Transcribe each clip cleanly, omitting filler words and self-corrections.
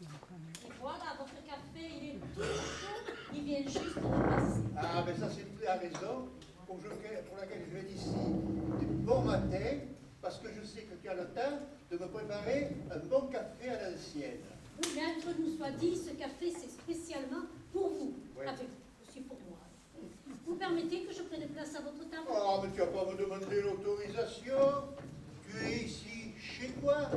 Et voilà, votre café, il est tout chaud, il vient juste de passer. Ah, ben ça, c'est la raison pour laquelle je viens ici de bon matin, parce que je sais que tu as le temps de me préparer un bon café à l'ancienne. Oui, mais entre nous soit dit, ce café, c'est spécialement pour vous. Oui. Avec aussi pour moi. Vous permettez que je prenne place à votre table? Ah, mais tu vas pas me demander l'autorisation. Tu es ici chez toi.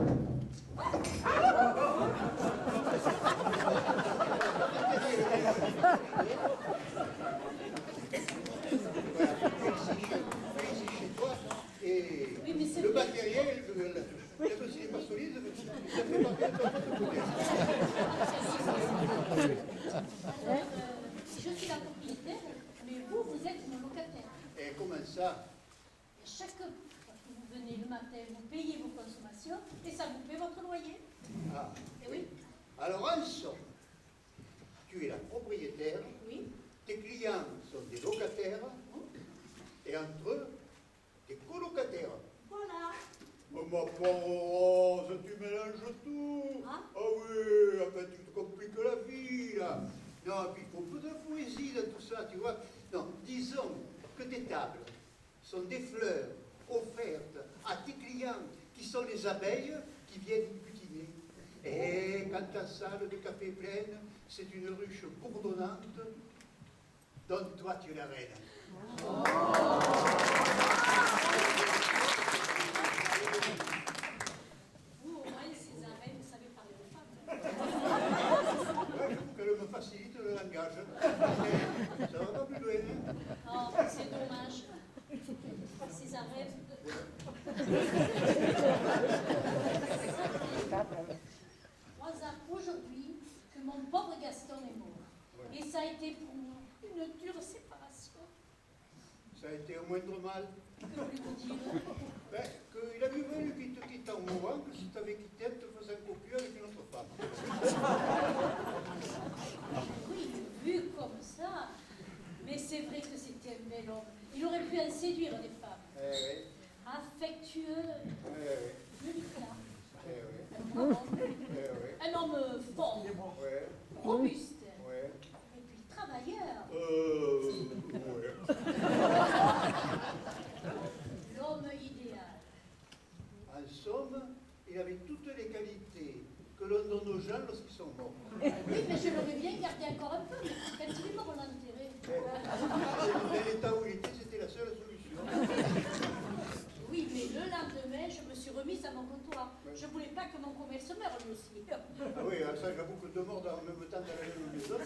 Et oui, mais le matériel, même s'il n'est pas solide, ça fait partie de ton côté. Je suis la propriétaire, mais vous, vous êtes mon locataire. Et comment ça? Et chaque fois que vous venez le matin, vous payez vos consommations et ça vous paie votre loyer. Ah, Et oui. Alors en somme, tu es la propriétaire, Oui. tes clients sont des locataires, et entre eux, des colocataires. Voilà. Oh, ma pauvre Rose, tu mélanges tout. Ah. Oui, enfin, tu te compliques la vie, là. Non, puis il faut peu de poésie dans tout ça, tu vois. Non, disons que tes tables sont des fleurs offertes à tes clients qui sont les abeilles qui viennent butiner. Et quand ta salle de café est pleine, c'est une ruche bourdonnante dont toi tu es la reine. Vous, au moins, ces arrêts, vous savez parler de femmes. Ouais, j'avoue qu'elle me facilite le langage. Ça va pas plus loin. Oh, c'est dommage. Ces arrêts. Aujourd'hui, que mon pauvre Gaston est mort. Et ça a été pour moi une dure séparation. Ça a été au moindre mal. Que voulez-vous dire? Ben, qu'il a mieux valu qu'il te quitte en mourant que si tu avais quitté en te faisant cocu avec une autre femme. Oui, vu comme ça. Mais c'est vrai que c'était un bel homme. Il aurait pu en séduire des femmes. Oui. Affectueux, délicat. Oui. Un grand homme. Un homme fort, Oui. robuste. Oui. Et puis travailleur. Oui. L'homme idéal. En somme, il avait toutes les qualités que l'on donne aux gens lorsqu'ils sont morts. Oui, mais je l'aurais bien gardé encore un peu, mais quand il est mort, on l'a enterré. Dans l'état où il était, c'était la seule solution. Oui, mais le lendemain, je me suis remise à mon comptoir. Je ne voulais pas que mon commerce meure, lui aussi. Ah oui, ça, j'avoue que deux morts en même temps dans la même maison.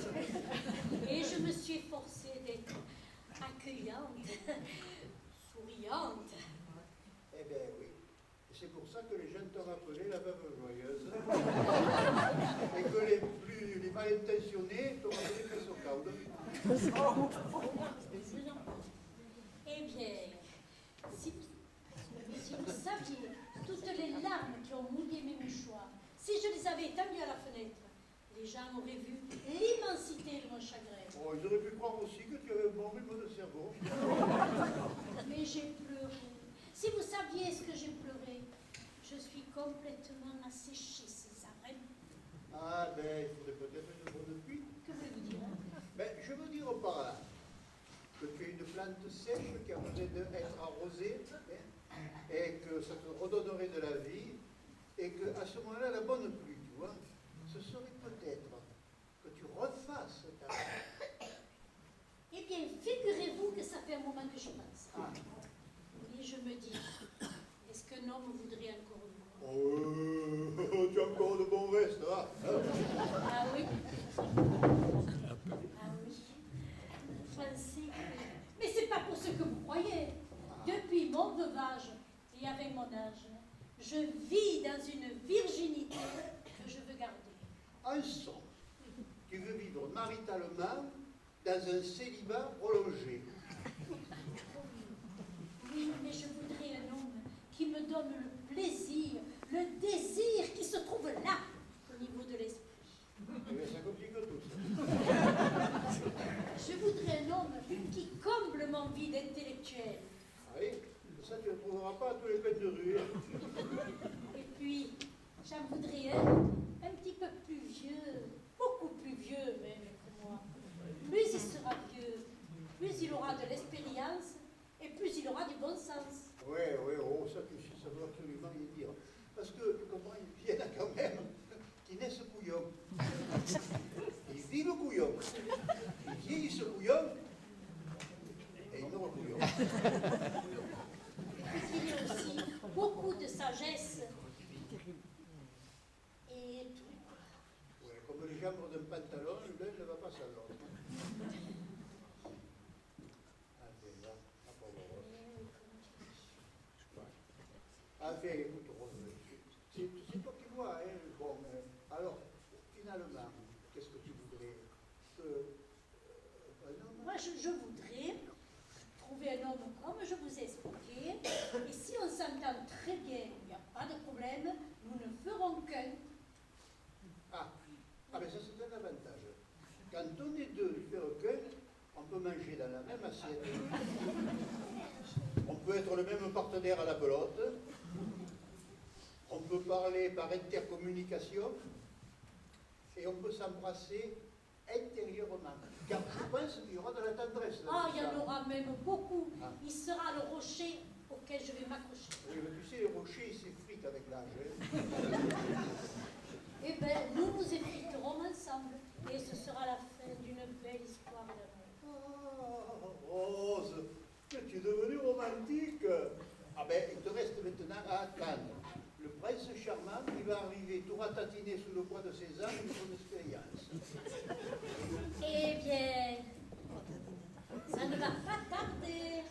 Et je me suis efforcée d'être accueillante, souriante. Eh bien oui. C'est pour ça que les jeunes t'ont appelé la veuve joyeuse. Et que les mal intentionnés t'ont appelé Cressocaude. Eh bien, si vous saviez toutes les larmes qui ont mouillé mes mouchoirs, si je les avais étendues à la fenêtre, les gens auraient vu l'immensité de mon chagrin. Oh, ils auraient pu croire aussi que tu avais un bon rythme de cerveau. Mais j'ai pleuré. Si vous saviez ce que j'ai pleuré, je suis complètement asséchée, ces arènes. Ah ben, il faudrait peut-être une bonne pluie. Que voulez-vous dire? Ben, je veux dire par là que tu es une plante sèche qui a besoin d'être arrosée, hein, et que ça te redonnerait de la vie, et qu'à ce moment-là, la bonne pluie, tu vois, ce serait peut-être que tu refasses ta vie. Eh bien, figurez-vous que ça fait un moment que je pense. Ah. Et je me dis, est-ce qu'un homme voudrait encore de moi? Oh, tu as encore de bons restes, là. Ah oui. Ah oui. Pensez que... Mais c'est pas pour ce que vous croyez. Depuis mon veuvage et avec mon âge, je vis dans une virginité que je veux garder. En somme, tu veux vivre maritalement dans un célibat prolongé. Oui, mais je voudrais un homme qui me donne le plaisir, le désir qui se trouve là, au niveau de l'esprit. Mais ça complique tout ça. Je voudrais un homme qui comble mon vide intellectuel. Ah oui, ça tu ne le trouveras pas à tous les coins de rue. Et puis, dire. Parce que, tu comprends, il y en a quand même qui naissent couillons. Ils vivent couillons. Ils vieillissent couillons. Et ils meurent couillons. Il y a aussi beaucoup de sagesse et tout. Ouais, comme les jambes d'un pantalon, l'un ne va pas sans l'autre. Enfin, écoute, c'est toi qui vois, hein. Bon, alors, finalement, qu'est-ce que tu voudrais Moi, je voudrais trouver un homme comme je vous ai expliqué, et si on s'entend très bien, il n'y a pas de problème, nous ne ferons qu'un. Mais ça c'est un avantage. Quand on est deux, faire qu'un, on peut manger dans la même assiette. On peut être le même partenaire à la pelote. On peut parler par intercommunication. Et on peut s'embrasser intérieurement. Car je pense qu'il y aura de la tendresse. Il y en aura même beaucoup. Il sera le rocher auquel je vais m'accrocher. Oui, mais tu sais, les rochers, ils s'effritent avec l'âge. Hein. Eh bien, nous nous effriterons ensemble. Et ce sera la fin d'une belle histoire d'amour. Rose, tu es devenue romantique. Il te reste maintenant à attendre. Le prince charmant, il va arriver tout ratatiner sous le poids de ses âmes et de son expérience. Eh bien, ça ne va pas tarder.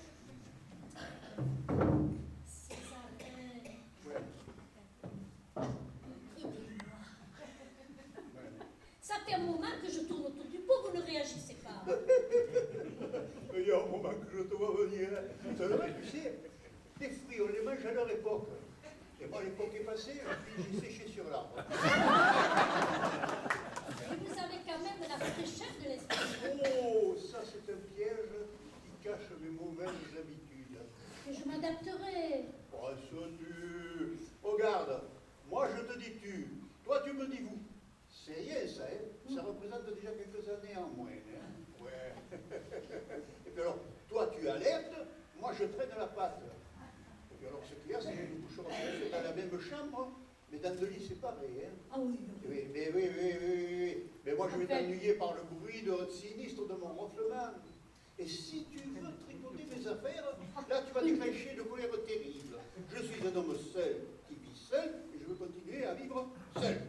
Césarine, aidez-moi. Ça fait un moment que je tourne autour du pot, vous ne réagissez pas. Il y a un moment que je te vois venir. Seulement, tu sais, les fruits, on les mange à leur époque. Et moi, l'époque est passée, puis j'ai séché sur l'arbre. Et vous avez quand même la fraîcheur de l'esprit. Oh, ça c'est un piège qui cache mes mauvaises habitudes. Et je m'adapterai. Oh, ça tu... Regarde, moi je te dis tu, toi tu me dis vous. C'est rien ça, hein. Ça représente déjà quelques années en moins. Hein. Ouais. Et puis alors, toi tu alertes, moi je traîne la patte. Et puis alors ce qu'il y a, c'est que nous coucherons tous dans la même chambre, mais dans deux lits séparés. Hein. Ah oui. Oui. Mais moi je vais t'ennuyer par le bruit sinistre de mon ronflement. Et si tu veux tricoter mes affaires, là tu vas déclencher de colère terrible. Je suis un homme seul, qui vit seul, et je veux continuer à vivre seul.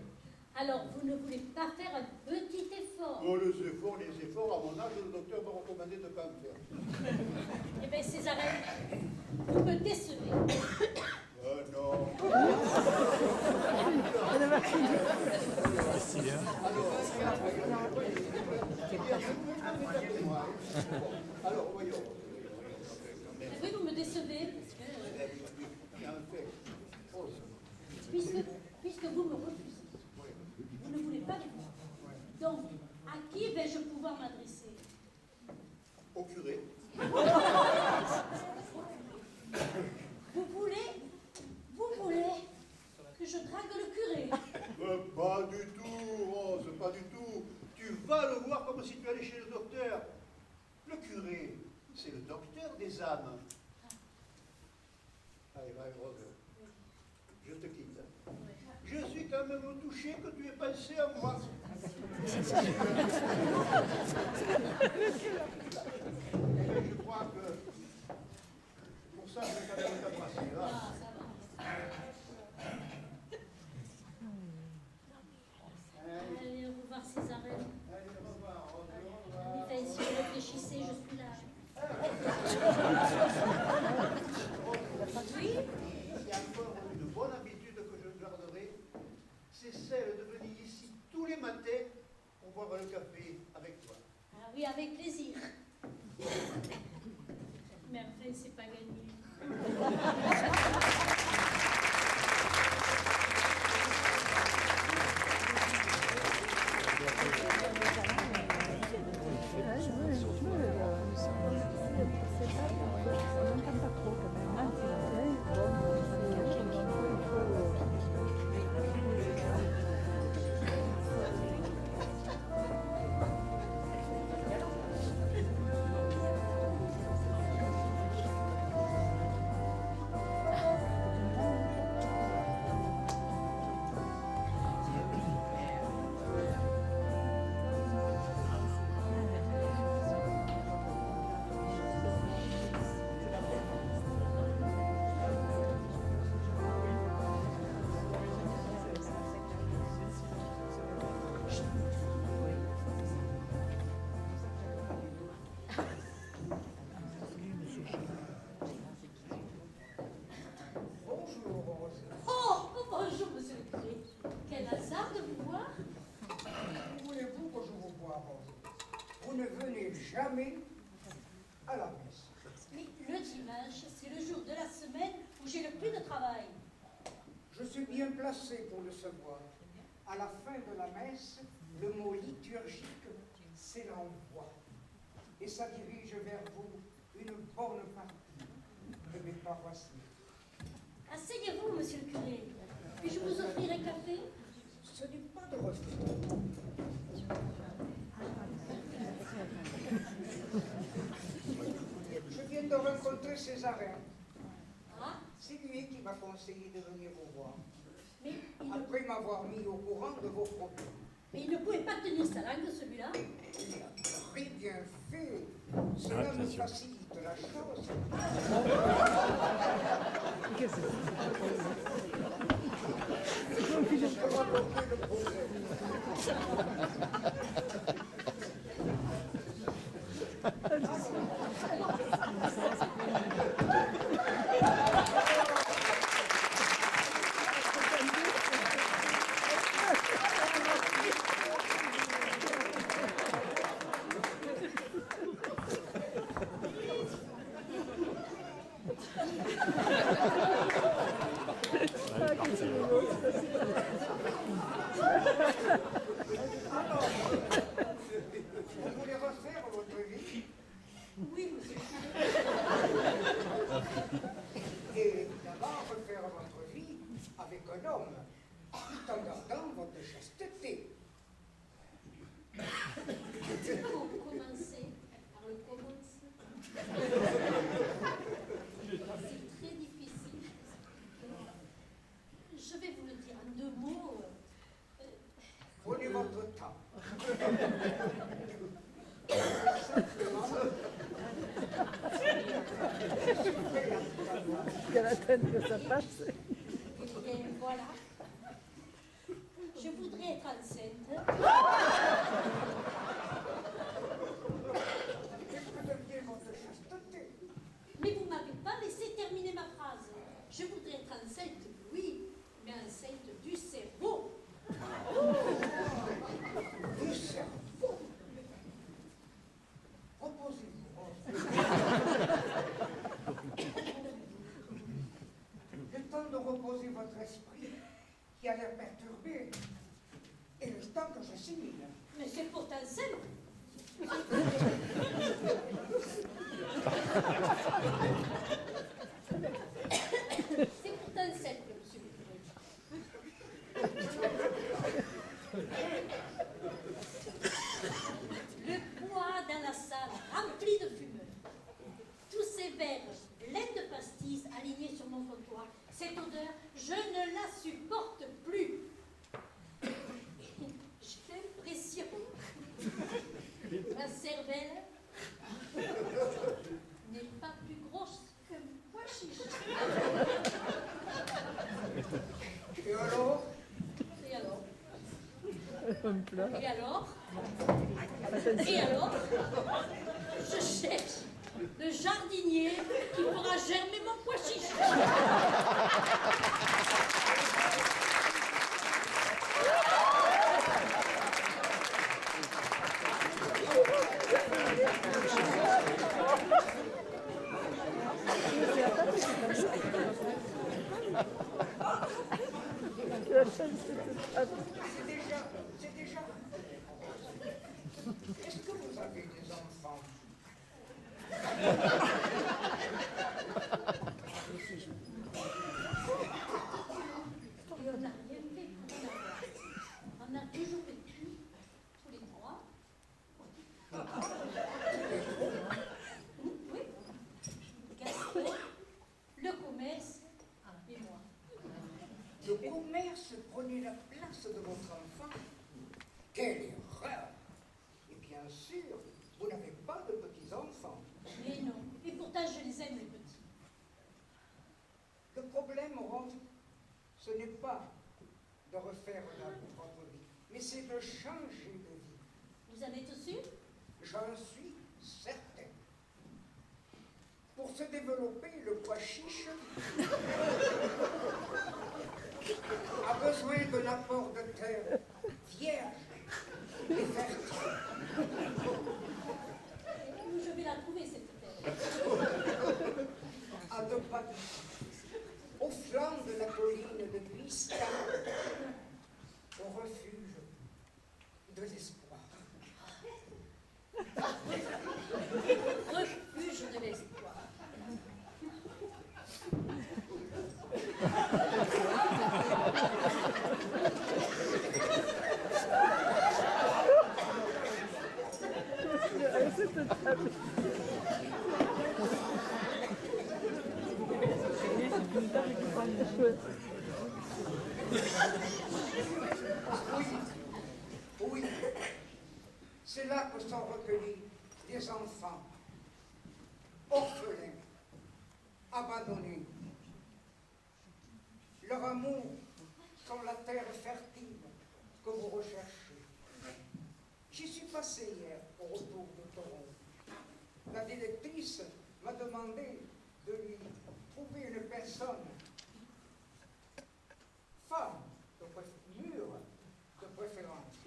Alors, vous ne voulez pas faire un petit effort? Oh, les efforts, à mon âge, le docteur m'a recommandé de ne pas en faire. Eh bien, Césarine, vous me décevez. Non. Alors, voyons. Oui, vous me décevez. Puisque vous me refusez. Vous ne voulez pas du tout. Donc, à qui vais-je pouvoir m'adresser? Au curé. Vous voulez que je drague le curé? Pas du tout, Rose, pas du tout. Tu vas le voir comme si tu allais chez le docteur. Le curé, c'est le docteur des âmes. Allez, Rose, je te quitte. Je suis quand même touché que tu aies pensé à moi. Je crois que pour ça, je vais quand même t'embrasser. Allez, au revoir, Césarine. Allez, au revoir, Rose, au revoir. Enfin, si vous réfléchissez, je suis là. Oui? Il y a encore une bonne habitude que je garderai, c'est celle de venir ici tous les matins pour boire le café avec toi. Ah oui, avec plaisir. Mais enfin, c'est pas gagné. jamais à la messe. Mais le dimanche, c'est le jour de la semaine où j'ai le plus de travail. Je suis bien placé pour le savoir. À la fin de la messe, le mot liturgique, c'est l'envoi. Et ça dirige vers vous une bonne partie de mes paroissiens. Asseyez-vous, monsieur le curé. Puis-je vous offrir un café? Ce n'est pas de refus. Je viens de rencontrer Césarin. Ah, C'est lui qui m'a conseillé de venir vous voir. mais il, ne, Après m'avoir mis au courant de vos problèmes. mais il ne pouvait pas tenir sa langue, celui-là. Il a très bien fait. Cela me facilite la chose. Comment bloquer le problème? Vous voulez refaire votre vie? Oui, monsieur. Et évidemment refaire votre vie avec un homme, tout en gardant votre chasteté. Pour commencer par le commencement. C'est très difficile. Je vais vous le dire en 2 mots. Prenez votre temps. Qu'elle attend que ça passe. Et voilà. Je voudrais être enceinte. Écoutez votre chasteté. Mais vous ne m'avez pas laissé terminer ma phrase. Je voudrais être enceinte, oui, mais enceinte du cerveau. Du cerveau. Reposez-vous. Le temps de reposer votre esprit qui a l'air perturbé et le temps que je signe. Mais c'est pourtant simple. C'est pourtant simple, monsieur le curé. Le bois dans la salle, rempli de fumeux. Tous ces verres pleins de pastis alignés sur mon comptoir. Cette odeur, je ne la supporte plus. J'ai l'impression que ma cervelle n'est pas plus grosse qu'un pois chiche. Et alors? Et alors? Un plat. Et alors? Et alors? Je cherche le jardinier qui fera germer mon pois chiche. C'est déjà. Est-ce que vous avez des enfants? Et on n'a rien fait pour en avoir. On a toujours vécu tous les 3. Oui. Gaston, le commerce et moi. Le commerce prenait la place de votre enfant? Quelle erreur! Et bien sûr, vous n'avez pas de petits-enfants. Mais non. Et pourtant, je les aime, les petits. Le problème, Rose, ce n'est pas de refaire votre vie, mais c'est de changer de vie. Vous en êtes sûr? J'en suis certain. Pour se développer, le pois chiche a besoin d'un apport de terre vierge et fertile. à 2 pas d'ici, au flanc de la colline de Guisca, au refuge de l'espoir. Refuge de l'espoir. Oui, c'est là que sont recueillis des enfants orphelins, abandonnés. Leur amour sont la terre fertile que vous recherchez. J'y suis passé hier au retour de Toronto. La directrice m'a demandé de lui trouver une personne, femme, mûre de préférence,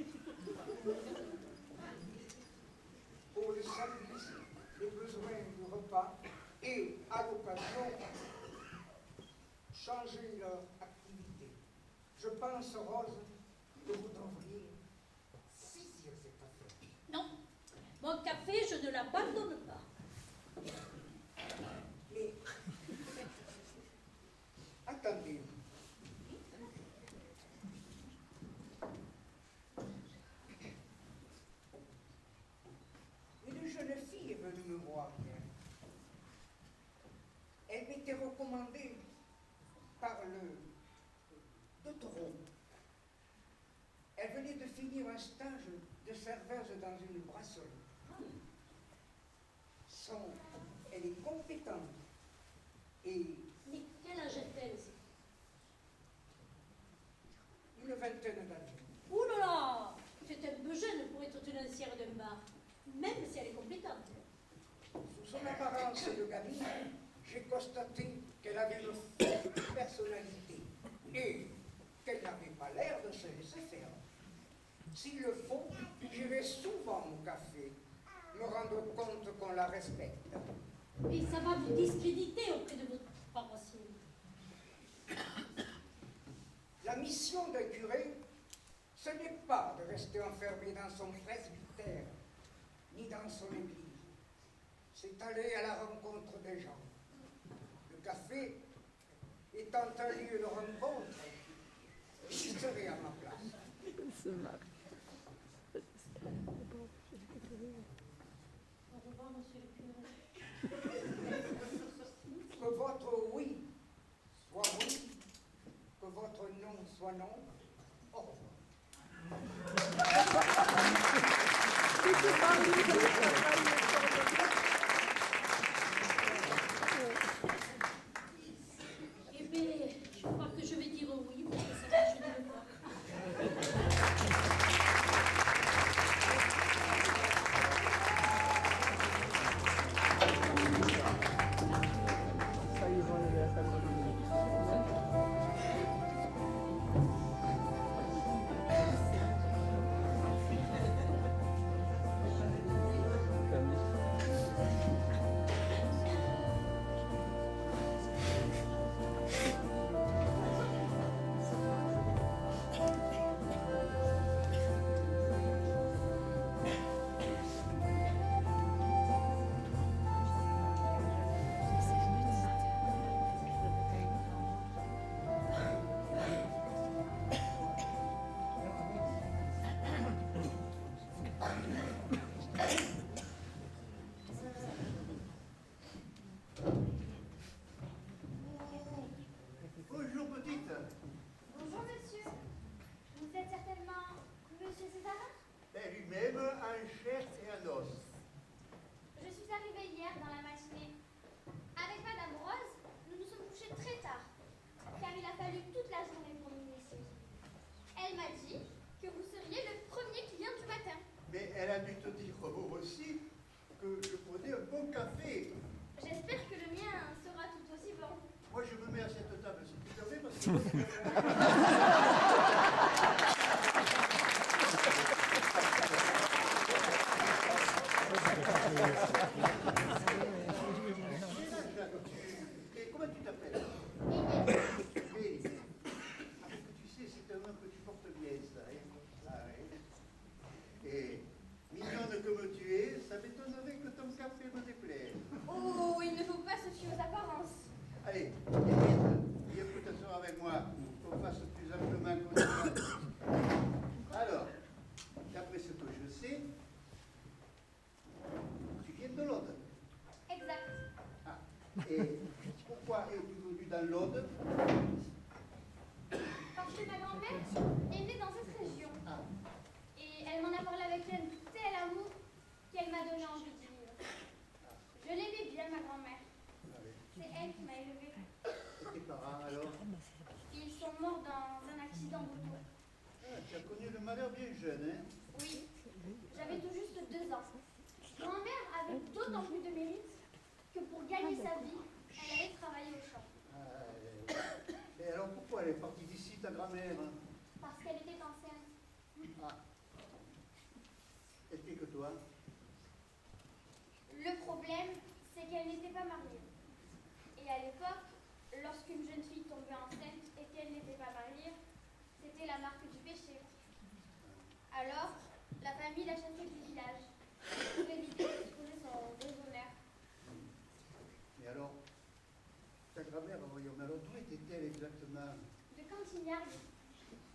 pour le service, les besoins du repas et, à l'occasion, changer leur activité. Je pense, Rose, que vous devriez saisir cette affaire. Non, mon café, je ne l'abandonne pas. Mais, attendez. Une jeune fille est venue me voir hier. Elle m'était recommandée par le Toronto. Elle venait de finir un stage de serveuse dans une brasserie. Elle est compétente et Mais quel âge a-t-elle? une vingtaine d'années. Ouh là là, c'est un peu jeune pour être tenancière d'un bar, même si elle est compétente. Sous son apparence de gamine, j'ai constaté qu'elle avait une forte personnalité et qu'elle n'avait pas l'air de se laisser faire. S'il le faut, j'irai souvent au café, me rendre compte qu'on la respecte. Et ça va vous discréditer auprès de votre paroissienne. La mission d'un curé, ce n'est pas de rester enfermé dans son presbytère, ni dans son église. C'est aller à la rencontre des gens. Le café étant un lieu de rencontre, j'y serai à ma place. Se marre. Au revoir, monsieur le curé. Que votre oui soit oui, que votre non soit non. Au revoir. Eh bien, je crois que je vais dire oui, parce que ça va, je ne veux pas. Ça, ils vont aller à la table. Bonjour petite. Bonjour monsieur. Vous êtes certainement monsieur Césarin? Ben, lui-même, en chair et en os. Je suis arrivée hier dans la matinée. Avec Madame Rose, nous nous sommes couchés très tard, car il a fallu toute la journée pour nous laisser. Elle m'a dit que vous seriez le premier client du matin. Mais elle a dû te dire aussi que je prenais un bon café. J'espère que le mien sera tout aussi bon. Moi, je me mets à cette table, si tu permets, parce que... plus amplement connu. Alors, d'après ce que je sais, tu viens de l'Aude. Exact. Ah. Et pourquoi es-tu venu dans l'Aude? Parce que ma grand-mère est née dans cette région. Ah. Et elle m'en a parlé avec un tel amour qu'elle m'a donné envie de vivre. Je l'aimais bien, ma grand-mère. Ah oui. C'est elle qui m'a élevée. Et tes parents alors? Ils sont morts dans un accident d'auto. Ah, tu as connu le malheur bien jeune, hein? Oui, j'avais tout juste 2 ans. Grand-mère avait d'autant plus de mérite que pour gagner sa vie, elle allait travailler au champ. Ah, et alors pourquoi elle est partie d'ici, ta grand-mère? Parce qu'elle était enceinte. Ah. Explique-toi. Le problème, c'est qu'elle n'était pas mariée. Et à l'époque, lorsqu'une jeune fille tombait enceinte et qu'elle n'était pas mariée, c'était la marque du péché. Alors, la famille l'a chassée du village pour éviter d'exposer son déshonneur. Mais alors, ta grand-mère, voyons, mais alors d'où était-elle exactement? De Cantignargue.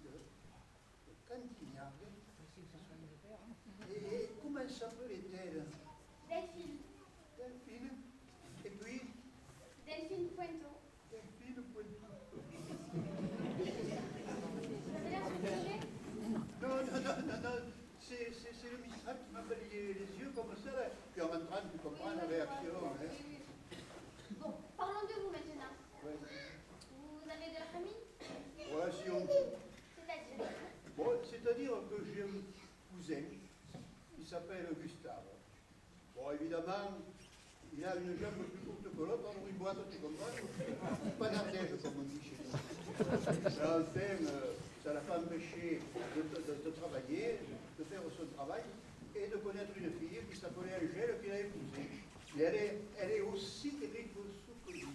De Cantignargue. Et comment s'appelait-elle? Delphine. Delphine. Et puis, Delphine Pointeau. Delphine Pointeau. Vous avez l'air surpris? Non, c'est le Mistral qui m'a balayé les yeux comme ça, là. Puis en rentrant, tu comprends la réaction. Hein. Oui. Bon, parlons de vous maintenant. Ouais. Vous avez de la famille? Ouais, si on... C'est-à-dire? Bon, c'est-à-dire que j'ai un cousin qui s'appelle Gustave. Bon, évidemment, il a une jambe plus courte que l'autre, alors il boite, tu comprends? Pas d'Ardèche, comme on dit chez nous. Mais enfin, ça l'a pas empêché de travailler, de faire son travail, et de connaître une fille qui s'appelait Angèle, qu'il a épousée. Mais elle est aussi terrible que lui.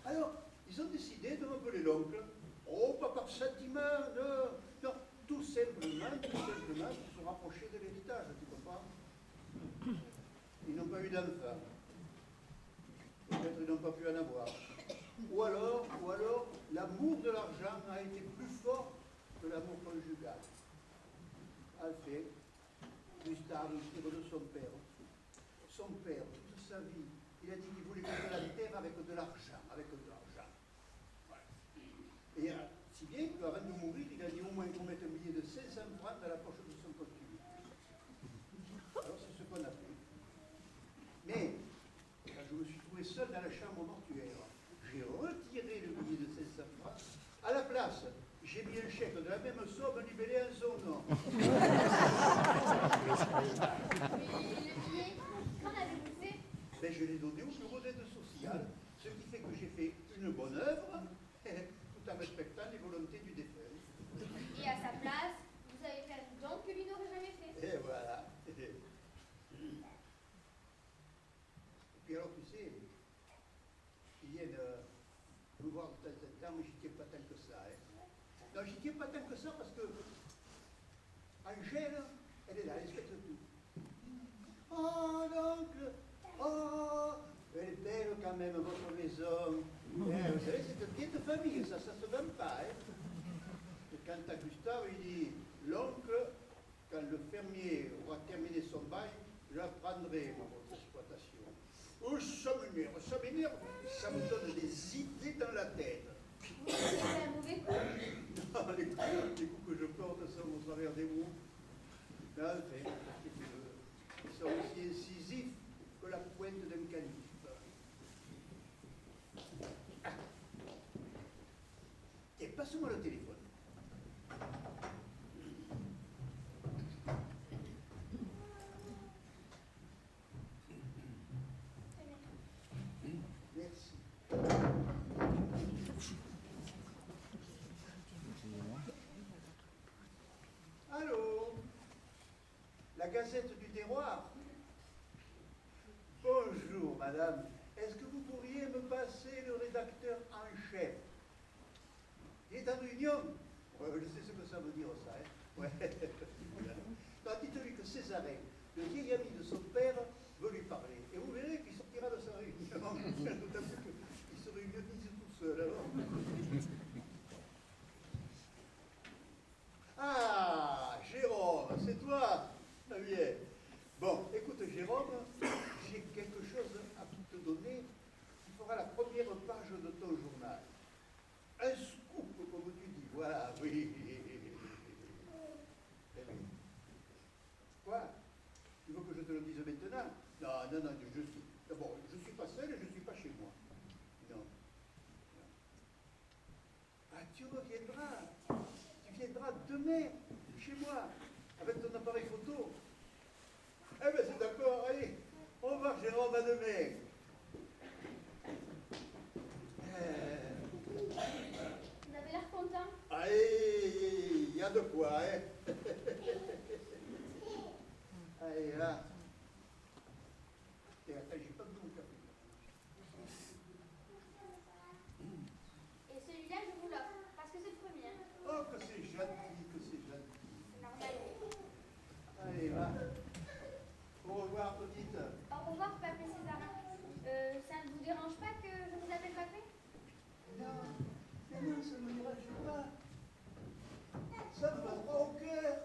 Alors, ils ont décidé de m'appeler l'oncle. Oh, pas par sentiment, non, tout simplement, pour se rapprocher de l'héritage, tu comprends? Ils n'ont pas eu d'enfant. Peut-être ils n'ont pas pu en avoir. Ou alors, l'amour de l'argent a été plus fort que l'amour conjugal. En fait, Gustave tire de son père. Son père, toute sa vie, il a dit qu'il voulait vivre la terre avec de l'argent, Ouais. Et si bien qu'avant de mourir, il a dit au moins qu'on mette un billet de 500 francs dans la poche de son costume. Alors c'est ce qu'on a fait. Mais, quand je me suis trouvé seul dans la chambre mortuaire, j'ai retiré le billet de 500 francs. À la place, j'ai mis un chèque de la même somme libellé en son nom. Mais le billet, qu'en avez-vous fait? Ben, je l'ai donné au bureau d'aide sociale, ce qui fait que j'ai fait une bonne œuvre, tout en respectant les volontés du défunt. Et à sa place, vous avez fait un don que lui n'aurait jamais fait. Et voilà. Et puis alors, tu sais, ils viennent me voir de temps en temps, mais j'y tiens pas tant que ça. Hein. Non, j'y tiens pas tant que ça parce que Angèle, elle est là, elle respecte tout. Oh, l'oncle! Oh! Elle est belle quand même, votre maison. Vous savez, c'est une petite famille, ça se donne pas. Hein. Et quant à Gustave, il dit, l'oncle, quand le fermier aura terminé son bail, je la prendrai pour votre exploitation. Oh, ça m'énerve, ça me donne des idées dans la tête. Vous avez fait un mauvais coup. Non, les coups que je porte sont au travers des mots. Mais enfin, ils sont aussi incisifs que la pointe d'un canif. Et passe-moi le téléphone. Merci. Allô? La Gazette du Terroir? Bonjour, madame. Est-ce que vous pourriez me passer le rédacteur en chef? Il est en réunion? Ouais, je sais ce que ça veut dire, ça. Hein? Ouais. Non, dites-lui que Césaret, le vieil ami de son père, veut lui parler. Et vous verrez qu'il sortira de sa réunion. D'autant plus qu'il se réunionise tout seul. Alors. Non, non, d'abord, je ne suis pas seul et je ne suis pas chez moi. Non. Non. Ah, tu viendras demain chez moi avec ton appareil photo. Eh bien, c'est d'accord, allez, on va voir Jérôme à demain. Vous avez l'air content. Allez, il y a de quoi, hein. Allez, là. Et attends, j'ai pas de mon café. Et celui-là, je vous l'offre, parce que c'est le premier. Oh, que c'est gentil, que c'est gentil. C'est normal. Allez, va. Au revoir, petite. Au revoir, Papé Césarin. Ça ne vous dérange pas que je vous appelle Papé? Non, mais non, ça ne me dérange pas. Ça me va droit au cœur.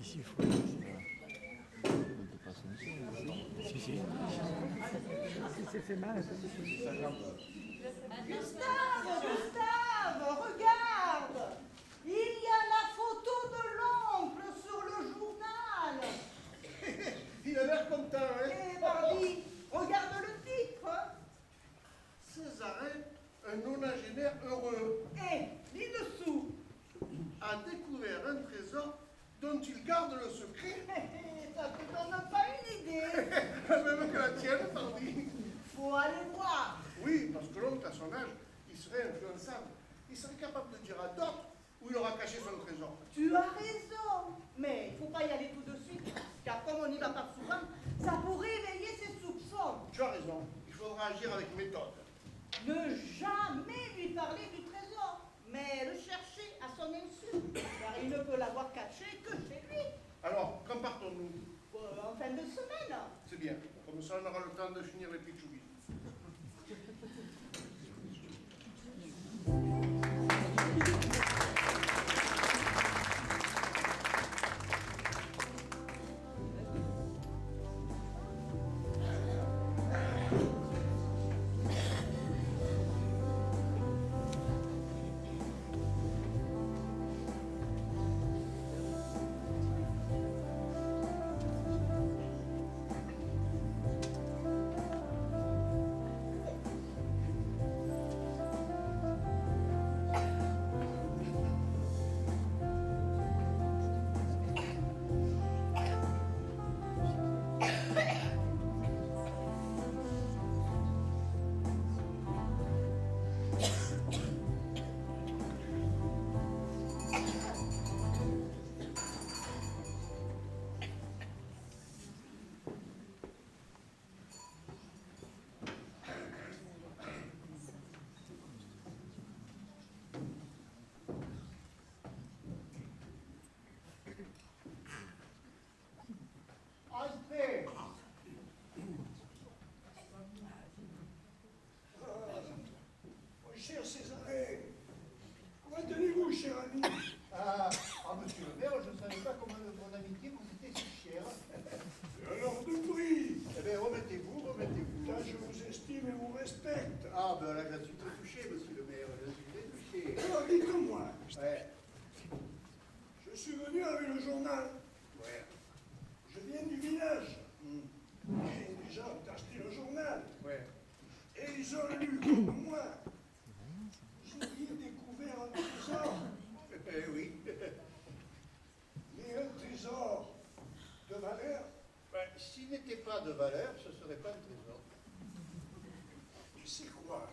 Ici, il faut. Si, si. Si, c'est fait mal. Gustave, regarde! Il y a la photo de l'oncle sur le journal. Il a l'air content, hein. Eh, Barbie, regarde le titre. Césarin, un nonagénaire heureux, Eh, lis dessous. a découvert un trésor dont il garde le secret, Ça te donne pas une idée. même que la tienne, pardi. Faut aller voir. Oui, parce que l'oncle, à son âge, il serait influençable. Il serait capable de dire à d'autres où il aura caché son trésor. Tu as raison. Mais il faut pas y aller tout de suite. Car comme on n'y va pas souvent, ça pourrait éveiller ses soupçons. Tu as raison, il faudra agir avec méthode. Ne jamais lui parler du trésor, mais le chercher à son insu, car il ne peut l'avoir caché que chez lui, Alors, quand partons-nous? en fin de semaine. C'est bien, comme ça on aura le temps de finir les pichouilles. Ouais. Je suis venu avec le journal. Ouais. Je viens du village. Hmm. Et les gens ont acheté le journal. Ouais. Et ils ont lu comme moi. J'ai découvert un trésor. Oui. Mais un trésor de valeur. Ben, s'il n'était pas de valeur, ce ne serait pas un trésor. Tu sais quoi?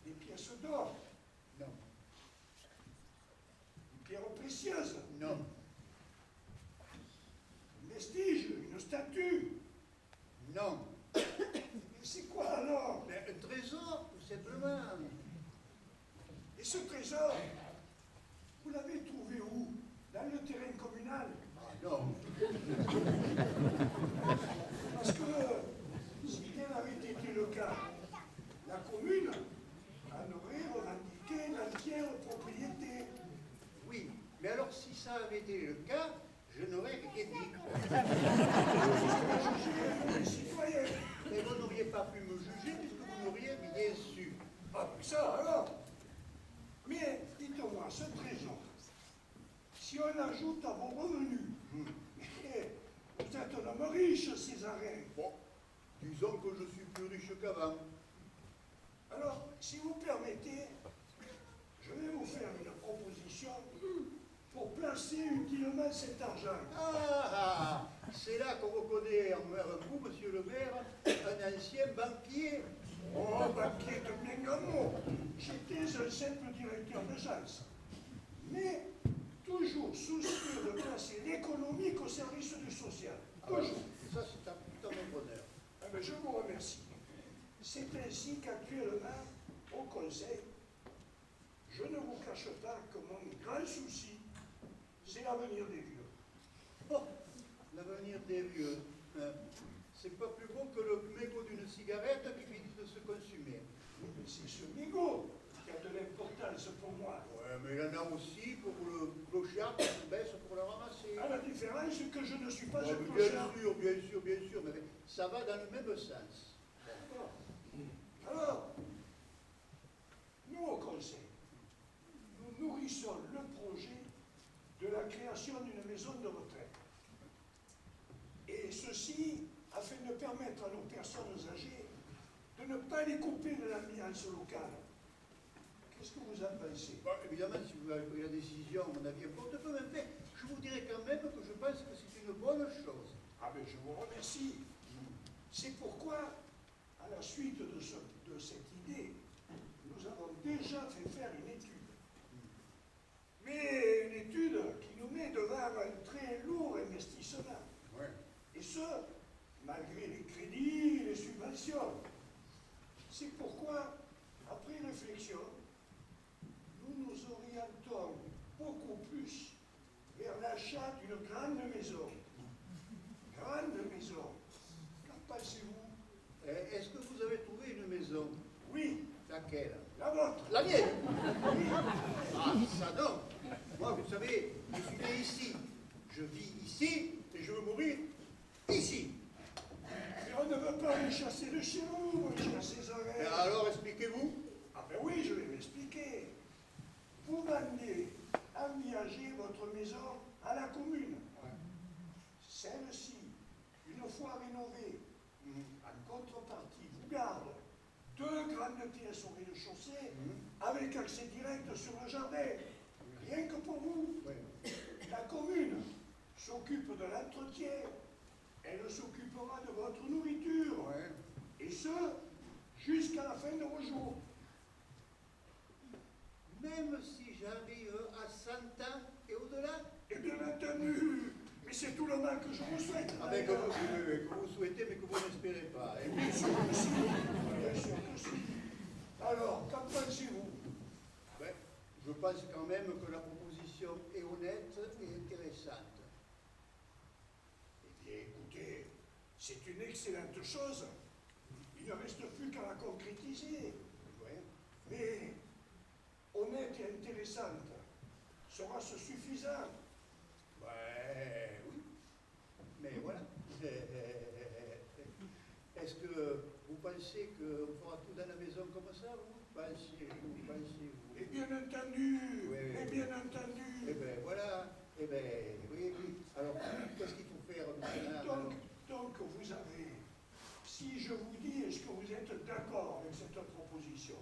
Des pièces d'or. Non. Une pierre précieuse. Non. Un vestige, une statue. Non. Mais c'est quoi alors? Mais un trésor, tout simplement. Et ce trésor, vous l'avez trouvé où? Dans le terrain communal? Ah non. Parce que si tel avait été le cas, la commune en aurait revendiqué l'entière propriété. Oui. Mais alors, si ça avait été le cas, je n'aurais rien dit. Jugez les citoyens. Mais vous n'auriez pas pu me juger puisque vous m'auriez bien su. Ah, mais ça alors. Mais dites-moi, ce trésor, si on ajoute à vos revenus, vous êtes un homme riche, Césarin. Bon, disons que je suis plus riche qu'avant. Alors, si vous permettez, je vais vous faire une proposition pour placer utilement cet argent. Ah, c'est là qu'on reconnaît envers vous, monsieur le maire, un ancien banquier. Oh, banquier de bien grand mot. J'étais un simple directeur d'agence. Mais toujours soucieux de placer l'économique au service du social. Toujours. Ça, c'est un tout à mon bonheur. Ah ben, je vous remercie. C'est ainsi qu'actuellement, au Conseil, je ne vous cache pas que mon grand souci, c'est l'avenir des vieux. Oh, l'avenir des vieux. Hein. C'est pas plus beau que le mégot d'une cigarette qui finit de se consumer. Mais c'est ce mégot qui a de l'importance pour moi. Ouais, mais il y en a aussi pour le clochard qui se baisse pour le ramasser. À la différence que je ne suis pas Ouais, un mais clochard. bien sûr, mais ça va dans le même sens. Alors, nous au Conseil, nous nourrissons le projet de la création d'une maison de retraite. Et ceci afin de permettre à nos personnes âgées de ne pas les couper de l'ambiance locale. Qu'est-ce que vous en pensez? Bon, évidemment, si vous avez pris la décision, à mon avis, importe peu, mais je vous dirais quand même que je pense que c'est une bonne chose. Ah ben je vous remercie. C'est pourquoi, à la suite de cette idée, nous avons déjà fait faire une étude. Mais une étude qui nous met devant un très lourd investissement. Ouais. Et ce, malgré les crédits et les subventions. C'est pourquoi, après réflexion, nous nous orientons beaucoup plus vers l'achat d'une grande maison. Grande maison. Qu'en pensez-vous? Est-ce que vous avez trouvé une maison? Oui, Laquelle? la vôtre. La mienne? Oui. Ah, ça non. Moi, vous savez, je suis né ici. Je vis ici et je veux mourir ici. Mais on ne veut pas les chasser de chez vous, mon cher Césarin. Et alors, expliquez-vous. Ah ben oui, je vais m'expliquer. Vous vendez, enviagez votre maison à la commune. Celle-ci, une fois rénovée, en contrepartie, vous garde 2 grandes pièces au rez-de-chaussée avec accès direct sur le jardin. Rien que pour vous. Oui. La commune s'occupe de l'entretien. Elle s'occupera de votre nourriture. Ouais. Et ce, jusqu'à la fin de vos jours. Même si j'arrive à 100 ans et au-delà. Et bien entendu, mais c'est tout le mal que je vous souhaite. Ah ben, que vous souhaitez, mais que vous n'espérez pas. Hein. Bien sûr que si. Bien sûr que si. Alors, qu'en pensez-vous? Ouais. Je pense quand même que la proposition est honnête et intéressante. Eh bien, écoutez, c'est une excellente chose. Il ne reste plus qu'à la concrétiser. Ouais. Mais, honnête et intéressante, sera-ce suffisant? Ouais, oui. Mais voilà. Est-ce que vous pensez qu'on fera tout dans la maison comme ça, vous pensez-vous? Et bien entendu, Oui. et bien entendu. Eh bien, voilà. Eh bien, oui, oui. Alors, qu'est-ce qu'il faut faire, monsieur Nam, alors Donc, vous avez, si je vous dis, est-ce que vous êtes d'accord avec cette proposition?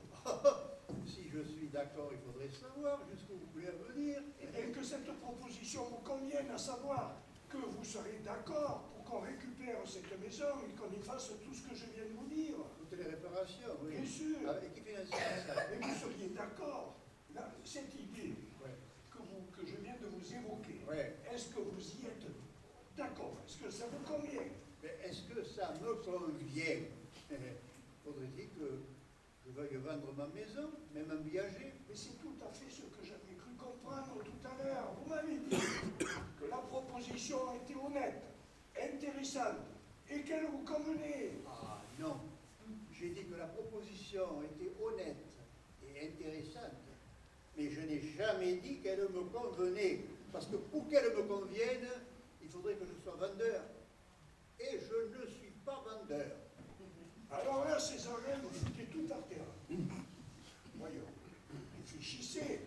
Si je suis d'accord, il faudrait savoir jusqu'où vous voulez en venir. Et que cette proposition vous convienne, à savoir que vous serez d'accord pour qu'on récupère cette maison et qu'on y fasse tout ce que je viens de vous dire. Toutes les réparations, oui. Bien sûr. Ah, et qui finance ça? Et vous seriez d'accord. Là, cette idée Ouais. que je viens de vous évoquer, Ouais. est-ce que vous y êtes d'accord? Est-ce que ça vous convient? Mais est-ce que ça me convient? Faudrait-il que je veuille vendre ma maison, même en viager? Mais c'est tout à fait ce que j'avais cru comprendre tout à l'heure. Vous m'avez dit que la proposition était honnête, intéressante et qu'elle vous convenait. Ah non, j'ai dit que la proposition était honnête et intéressante, mais je n'ai jamais dit qu'elle me convenait, parce que pour qu'elle me convienne, il faudrait que je sois vendeur, et je ne suis pas vendeur. Alors là, Césarine, vous foutez tout à terre. Voyons, réfléchissez.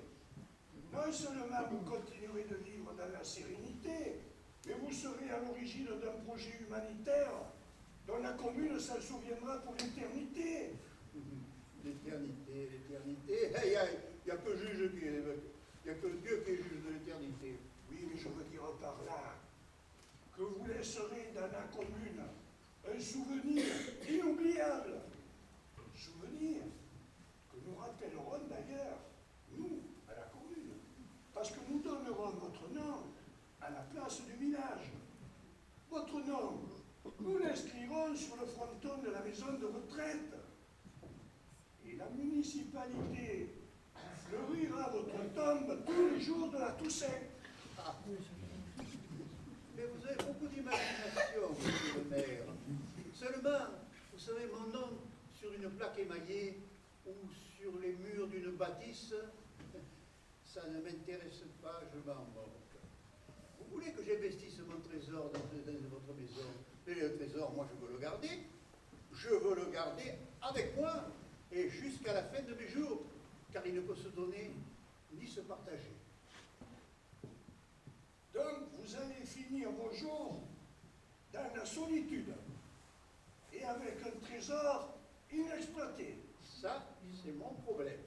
Non seulement vous continuerez de vivre dans la sérénité, mais vous serez à l'origine d'un projet humanitaire dont la commune s'en souviendra pour l'éternité. L'éternité, l'éternité, il n'y a que juge qui est, il n'y a que Dieu qui est juge de l'éternité. Oui, mais je veux dire par là que vous laisserez dans la commune un souvenir inoubliable. Un souvenir que nous rappellerons d'ailleurs, nous, à la commune, parce que nous donnerons votre nom à la place du village. Votre nom, nous l'inscrirons sur le fronton de la maison de retraite. Et la municipalité fleurira votre tombe tous les jours de la Toussaint. Ah. Mais vous avez beaucoup d'imagination, monsieur le maire. Seulement, vous savez, mon nom sur une plaque émaillée ou sur les murs d'une bâtisse, ça ne m'intéresse pas, je m'en moque. Vous voulez que j'investisse mon trésor dans votre maison? Mais le trésor, moi, je veux le garder. Je veux le garder avec moi et jusqu'à la fin de mes jours, car il ne peut se donner ni se partager. Donc, vous allez finir vos jours dans la solitude et avec un trésor inexploité. Ça, c'est mon problème.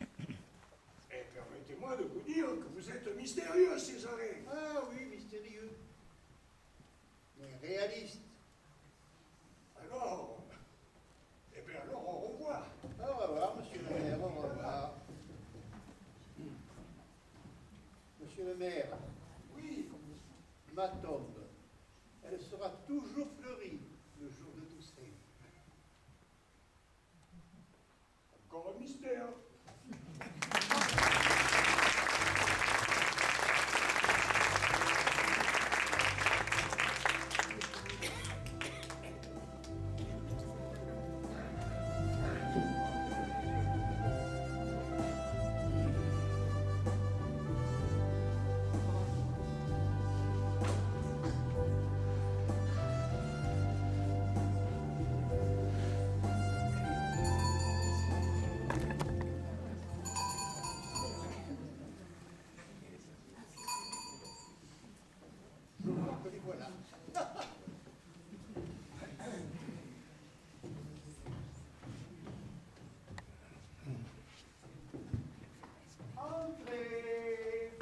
Et permettez-moi de vous dire que vous êtes mystérieux, Césarée. Ah oui, mystérieux. Mais réaliste. Alors, eh bien alors, au revoir. Au revoir, monsieur le maire, au revoir. Monsieur le maire, Oui, ma tombe, elle sera toujours fleurie le jour de Toussaint. encore un mystère. Les voilà. Entrez.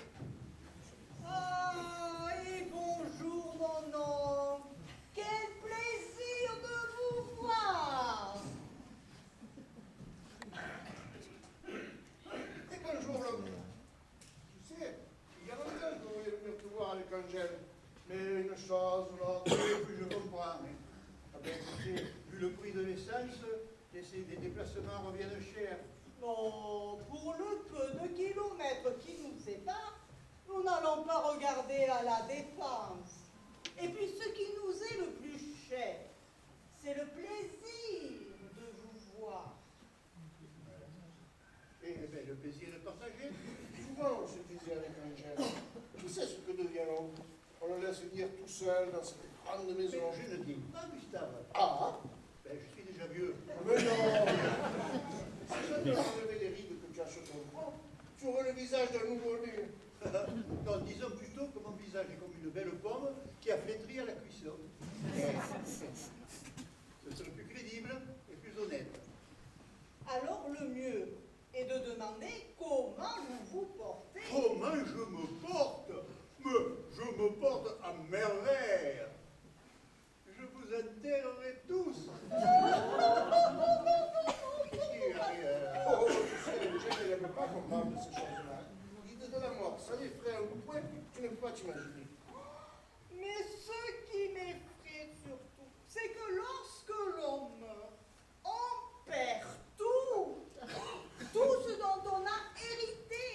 Ah, et bonjour mon oncle. Quel plaisir de vous voir. Et bonjour, l'homme. Tu sais, il y a longtemps que vous voulez venir te voir avec Angèle. Mais une chose, l'autre, Et puis je comprends. Ah ben, écoutez, vu le prix de l'essence, les déplacements reviennent chers. Non, pour le peu de kilomètres qui nous séparent, nous n'allons pas regarder à la dépense. Et puis ce qui nous est le plus cher, c'est le plaisir de vous voir. Et ben, le plaisir de partager. souvent on se disait avec Angèle. Tu sais ce que devient l'homme? On le laisse venir tout seul dans cette grande Mais maison. je ne dis pas, Gustave. Ah, Ben, je suis déjà vieux. mais non! C'est ça de enlever les rides que tu as sur Non, disons plutôt que mon visage est comme une belle pomme qui a flétri à la cuisson. Ce serait plus crédible et plus honnête. Alors le mieux est de demander comment vous vous portez. Comment je me porte? Mais je me porte à merveille. Je vous enterrerai tous. Qu'est-ce qu'il y a? Oh, tu sais, les gens qui n'aiment pas qu'on parle de ces choses-là. L'idée de la mort, ça les ferait un point, tu ne peux pas t'imaginer. Mais ce qui m'effraie surtout, c'est que lorsque l'on meurt, on perd tout. Tout ce dont on a hérité.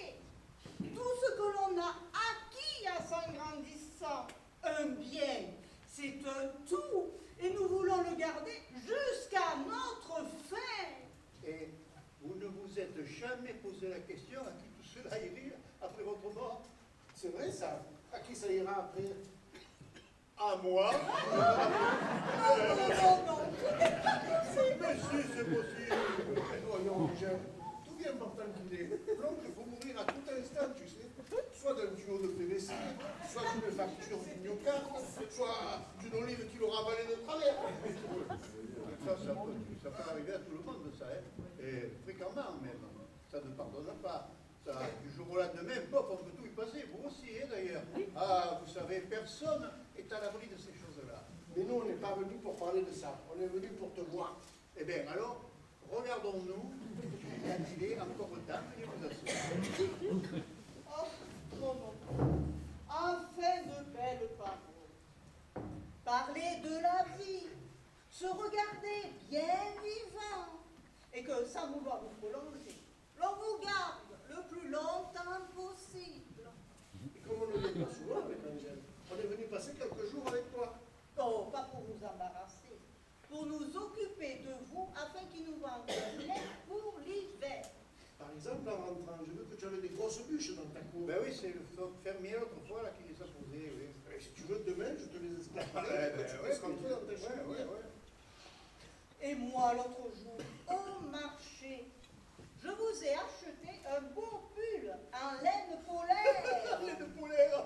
Tout ce que l'on a acquis à son grandissant. Un bien, c'est un tout. Et nous voulons le garder jusqu'à notre fin. Et vous ne vous êtes jamais posé la question à qui tout cela irait après votre mort? C'est vrai ça. À qui ça ira après? À moi? Non. Mais si, c'est possible. Oh non, Michel, tout bien important qu'il est. L'homme, il faut mourir à tout instant, tu sais. Soit d'un tuyau de PVC, soit d'une facture du myocarde, soit d'une olive qui l'aura avalé de travers. Ça peut arriver à tout le monde, ça, hein. Et fréquemment même. Ça ne pardonne pas. Ça, du jour au lendemain, pof, on peut tout y passer. Vous aussi, hein, d'ailleurs. Ah, vous savez, personne est à l'abri de ces choses-là. Mais nous, on n'est pas venus pour parler de ça. On est venus pour te voir. Eh bien, alors, regardons-nous. Quand il est encore temps, et vous asseoir. Oh, non. Enfin de belles paroles. Parler de la vie. Se regarder bien vivant. Et que, sans vouloir vous prolonger, l'on vous garde le plus longtemps possible. Et comme on ne vient pas souvent avec Angèle, on est venu passer quelques jours avec toi. Oh, pas pour vous embarrasser. Pour nous occuper de vous afin qu'il nous manque rien pour l'hiver. Par exemple, en rentrant, j'ai vu que tu avais des grosses bûches dans ta cour. Ben oui, c'est le fermier autrefois là, qui les a posées, oui. Et si tu veux, demain, je te les expliquerai. Ben tu ouais, peux rentrer dans ta cheminée. Et moi, l'autre jour, au marché, je vous ai acheté un beau pull en laine polaire. Les deux polaires.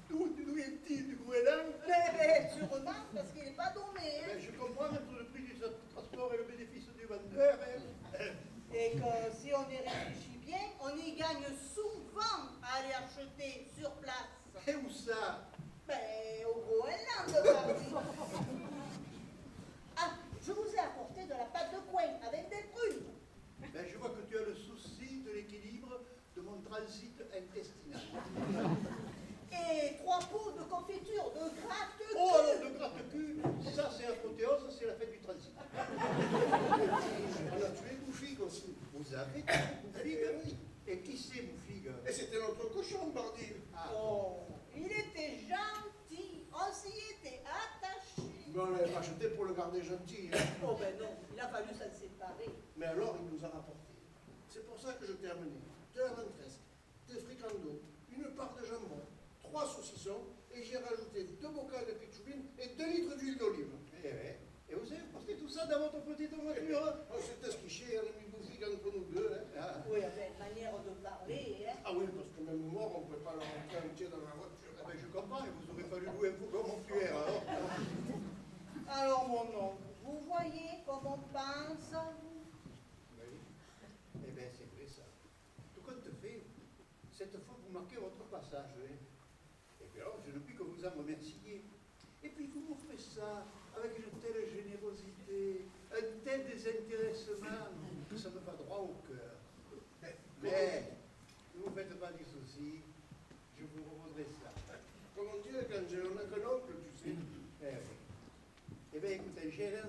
D'où est-il, du Groenland? Mais sûrement, parce qu'il n'est pas donné. Hein. Ben, je comprends entre le prix du transport et le bénéfice du vendeur. Hein. Et que si on y réfléchit bien, on y gagne souvent à aller acheter sur place. Et où ça? Ben, au Groenland, par exemple. Ah, je vous ai apporté de la pâte de coin avec des prunes. Ben, je vois que tu as le souci de l'équilibre de mon transit intestinal. Et 3 pots de confiture de gratte-cul. Oh, le gratte-cul, ça c'est apothéose, c'est la fête du transit. On a tué Bouffigue aussi. Vous avez tué Bouffigue? Oui. Et qui c'est Bouffigue? Et c'était notre cochon, bordel. Ah. Oh, il était gentil. On s'y était attaché. Mais on l'avait racheté pour le garder gentil. Hein. Oh ben non, il a fallu s'en séparer. Mais alors, il nous a rapporté. C'est pour ça que je t'ai amené de la ventresque, des fricandeaux, une part de jambon, 3 saucissons, et j'ai rajouté 2 bocals de pitchoubine et 2 litres d'huile d'olive. Eh ouais. Et vous avez porté tout ça dans votre petite voiture? Hein? On s'est esquiché, on a mis Bouffigue entre nous deux. Hein. Ah. Oui, avec manière de parler, hein. Ah oui, parce que même mort, on ne pouvait pas le rentrer entier dans la voiture. Ah ben, je comprends, il vous aurait fallu louer un fourgon mortuaire. Alors. Alors mon oncle, vous voyez comme on pense à vous. Oui. Eh bien, c'est vrai ça. Tout compte fait, cette fois vous marquez votre passage. Hein. Et puis alors, je ne puis que vous en remercier. Et puis vous m'offrez ça avec une telle générosité, un tel désintéressement, que ça me va droit au cœur. Mais, ne vous faites pas du souci, je vous revaudrai ça. Comme on dit, quand on n'a qu'un oncle, tu sais. Eh oui. Eh bien, écoutez, Angèle,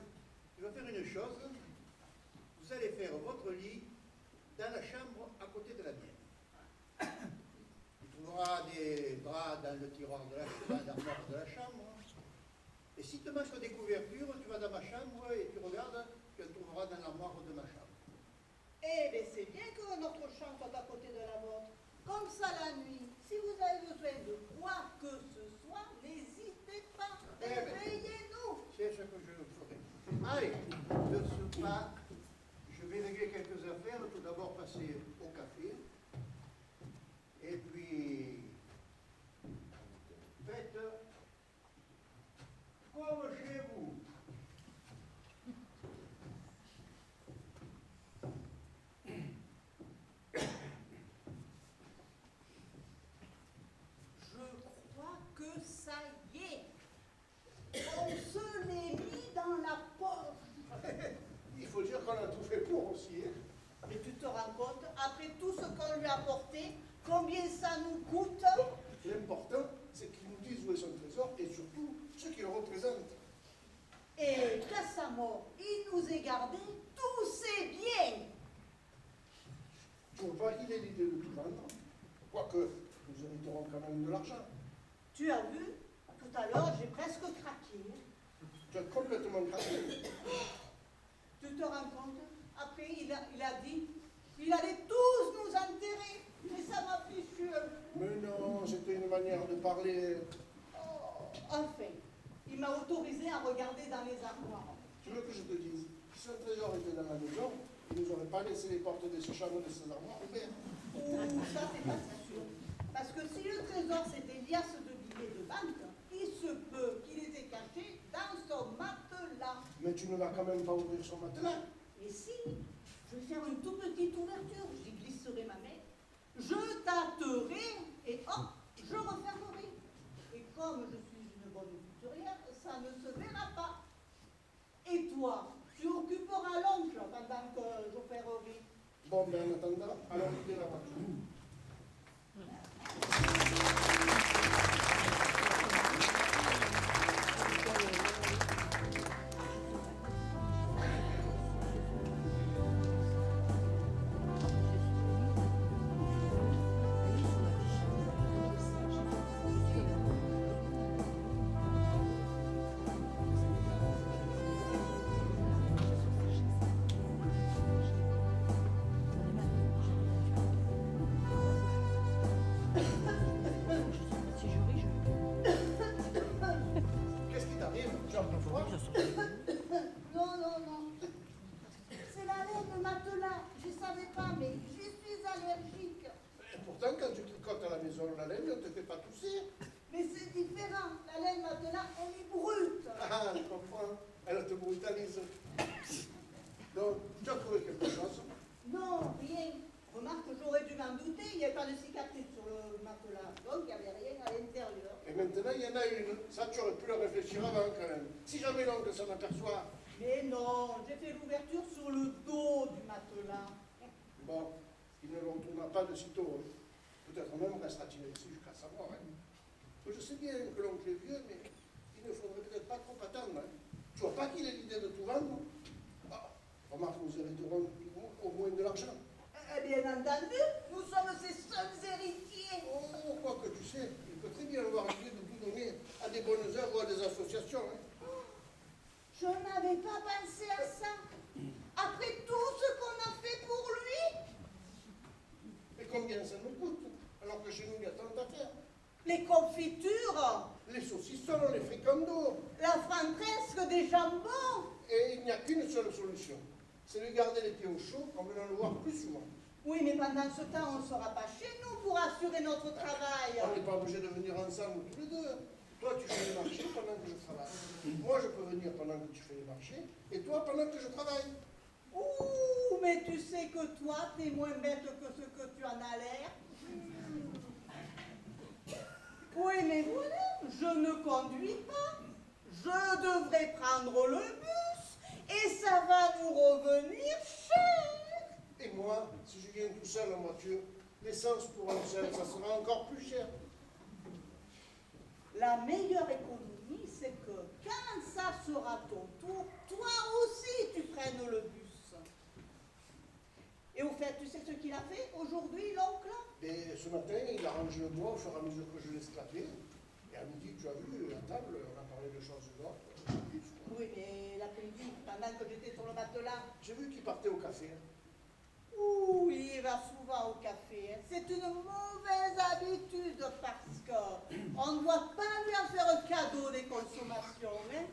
je vais faire une chose. Vous allez faire votre lit dans la chambre à côté de la mienne. Tu trouveras des draps dans le tiroir de l'armoire de la chambre. Et si tu manques des couvertures, tu vas dans ma chambre et tu regardes, tu en trouveras dans l'armoire de ma chambre. Eh bien, c'est bien que notre chambre soit à côté de la vôtre. Comme ça, la nuit, si vous avez besoin de quoi que ce soit, n'hésitez pas. Eh ben. Réveillez-nous. C'est ce que je ferai. Allez, de ce pas, je vais régler quelques affaires. Tout d'abord passer au café. Et puis, qu'on lui a apporté, combien ça nous coûte. L'important, c'est qu'il nous dise où est son trésor et surtout ce qu'il représente. Et qu'à sa mort, il nous ait gardé tous ses biens. Tu vois pas qu'il ait l'idée de tout vendre, quoique nous hériterons quand même de l'argent. Tu as vu, tout à l'heure, j'ai presque craqué. Tu as complètement craqué. Tu te rends compte? Après, il a dit qu'il allait tous nous enterrer. Mais ça m'a fichu un coup. Mais non, c'était une manière de parler. Oh, enfin, il m'a autorisé à regarder dans les armoires. Tu veux que je te dise, si ce trésor était dans la maison, il ne nous aurait pas laissé les portes de ses chambres, de ses armoires ouvertes. Ou ça, c'est pas si sûr. Parce que si le trésor c'était liasse de billets de banque, il se peut qu'il les ait cachés dans son matelas. Mais tu ne vas quand même pas ouvrir son matelas. Et si, je vais faire une toute petite ouverture, j'y glisserai ma main, je tâterai et hop, je refermerai. Et comme je suis une bonne couturière, ça ne se verra pas. Et toi, tu occuperas l'oncle pendant que j'opérerai. Bon, ben en attendant, allons vider la voiture. Qu'est-ce qui t'arrive? Tu as pas froid? Non, non, non. C'est la laine de matelas. Je ne savais pas, mais je suis allergique. Et pourtant, quand tu tricotes à la maison la laine, on ne te fait pas tousser. Mais c'est différent. La laine matelas, elle est brute. Ah, je comprends. Elle te brutalise. Donc, tu as trouvé quelque chose? Non, rien. Remarque, j'aurais dû m'en douter. Il n'y avait pas de cicatrice sur le matelas. Donc, il n'y avait rien à l'intérieur. Et maintenant, il y en a une. Ça, tu aurais pu le réfléchir avant quand même. Si jamais l'oncle s'en aperçoit. Mais non, j'ai fait l'ouverture sur le dos du matelas. Bon, il ne le retournera pas de sitôt. Hein. Peut-être même restera-t-il ici jusqu'à savoir. Hein. Je sais bien que l'oncle est vieux, mais il ne faudrait peut-être pas trop attendre. Hein. Tu vois pas qu'il ait l'idée de tout vendre? Ah, remarque, nous hériterons au moins de l'argent. Bien entendu, nous sommes ses seuls héritiers. Oh, quoi que tu sais, il peut très bien avoir l'idée de tout donner à des bonnes œuvres ou à des associations. Hein. Je n'avais pas pensé à ça. Après tout ce qu'on a fait pour lui. Et combien ça nous coûte? Alors que chez nous, il y a tant à faire. Les confitures, Les saucissons, les fricandeaux. la frampresque des jambons. Et il n'y a qu'une seule solution. C'est de garder les pieds au chaud en venant le voir plus souvent. Oui, mais pendant ce temps, on ne sera pas chez nous pour assurer notre travail. On n'est pas obligé de venir ensemble tous les deux. Toi, tu fais les marchés pendant que je travaille. Moi, je peux venir pendant que tu fais les marchés. Et toi, pendant que je travaille. Ouh, mais tu sais que toi, t'es moins bête que ce que tu en as l'air. Oui, mais voilà, je ne conduis pas. Je devrais prendre le bus et ça va nous revenir cher. Et moi, si je viens tout seul en voiture, l'essence pour un seul, ça sera encore plus cher. La meilleure économie, c'est que quand ça sera ton tour, toi aussi tu prennes le bus. Et au fait, tu sais ce qu'il a fait aujourd'hui, l'oncle? Et ce matin, il a rangé le bois au fur et à mesure que je l'esclavais. Et à midi, tu as vu, à table, on a parlé de choses d'autres. Oui, mais l'après-midi, pendant que j'étais sur le matelas, J'ai vu qu'il partait au café. ouh, il va souvent au café. Hein. C'est une mauvaise habitude parce qu'on ne doit pas lui en faire un cadeau des consommations. Hein.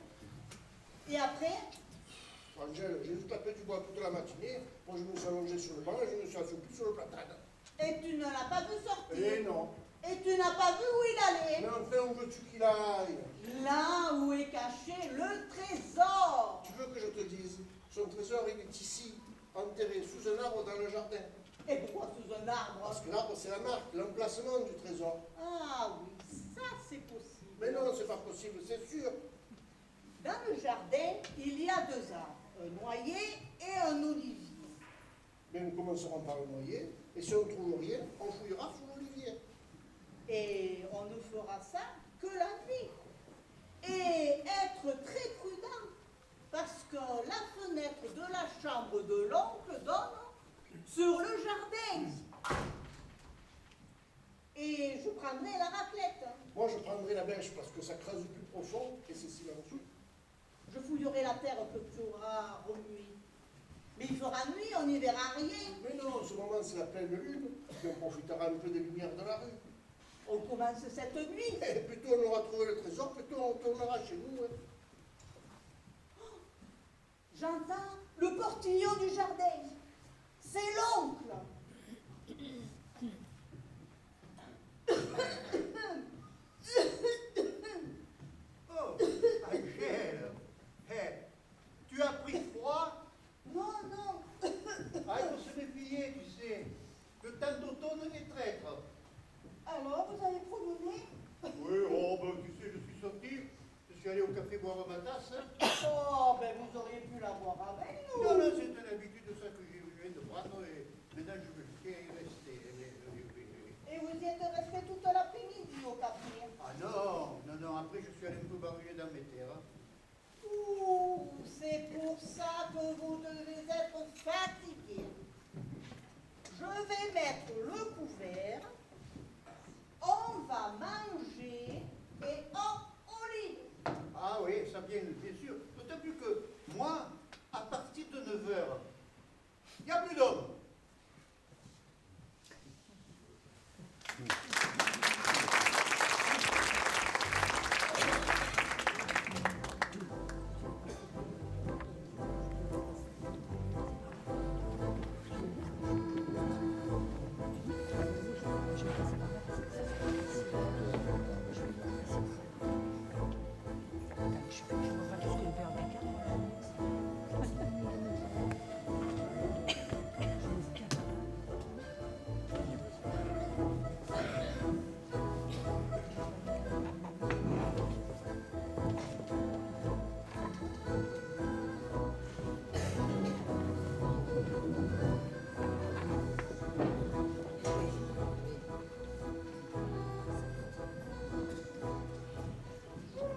Et après, Angèle, j'ai juste tapé du bois toute la matinée. Moi, je me suis allongé sur le banc et je me suis assoupi sur le platane. et tu ne l'as pas vu sortir. Et non. Et tu n'as pas vu où il allait. Mais enfin, où veux-tu qu'il aille? Là où est caché le trésor. Tu veux que je te dise? Son trésor, il est ici, enterré sous un arbre dans le jardin. Et pourquoi sous un arbre? Parce que l'arbre, c'est la marque, l'emplacement du trésor. Ah oui, ça c'est possible. Mais non, c'est pas possible, c'est sûr. Dans le jardin, il y a deux arbres, un noyer et un olivier. Mais nous commencerons par le noyer. Et si on ne trouve rien, on fouillera sous l'olivier. Et on ne fera ça que la nuit. Et être très prudent, parce que la fenêtre de la chambre de l'oncle donne sur le jardin. Et je prendrai la raclette. Moi, je prendrai la bêche parce que ça creuse plus profond et c'est silencieux. Je fouillerai la terre que tu auras remuée. Mais il fera nuit, on n'y verra rien. Mais non, en ce moment, c'est la pleine lune, et on profitera un peu des lumières de la rue. On commence cette nuit. Et plutôt on aura trouvé le trésor, plutôt on tournera chez nous. Hein. J'entends le portillon du jardin. C'est l'oncle. Oh, Angèle, tu as pris froid? Non, non. Ah, il faut se méfier, tu sais. Le temps d'automne est traître. Alors, vous allez promener? Oui, oh, ben, tu sais, je suis sorti. Je suis allé au café boire ma tasse. Oh, ben vous auriez pu la voir avec nous. Non, non, c'est une habitude de ça que je viens de prendre et maintenant je me fais rester. Et vous y êtes resté toute l'après-midi au café? Ah non, non, non, après je suis allé un peu barbouiller dans mes terres. Ouh, c'est pour ça que vous devez être fatigué. Je vais mettre le couvert, on va manger et au lit. Ah oui, ça bien sûr. D'autant plus que moi, à partir de 9 h, il n'y a plus d'hommes.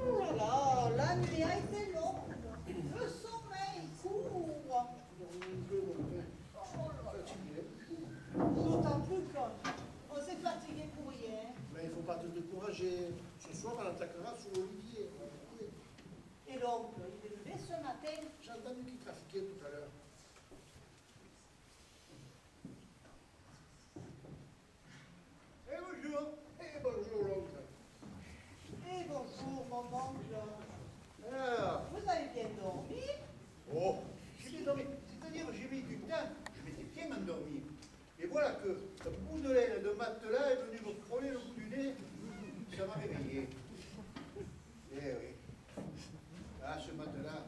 Voilà, la nuit a été longue, le sommeil court. D'autant plus qu'on s'est fatigué pour rien. Mais il ne faut pas te décourager. Ce soir, on attaquera sous l'olivier. Et l'oncle, il est levé ce matin. J'ai entendu qu'il trafiquait tout à l'heure. Et bonjour. Eh bonjour, l'oncle. Et bonjour, mon oncle. Alors, Vous avez bien dormi? oh, j'ai bien dormi. C'est-à-dire, j'ai mis du temps, je m'étais bien endormi. Et voilà que le bout de laine de matelas est venu me frôler le bout du nez. Ça m'a réveillé. Eh oui. Ah, ce matelas.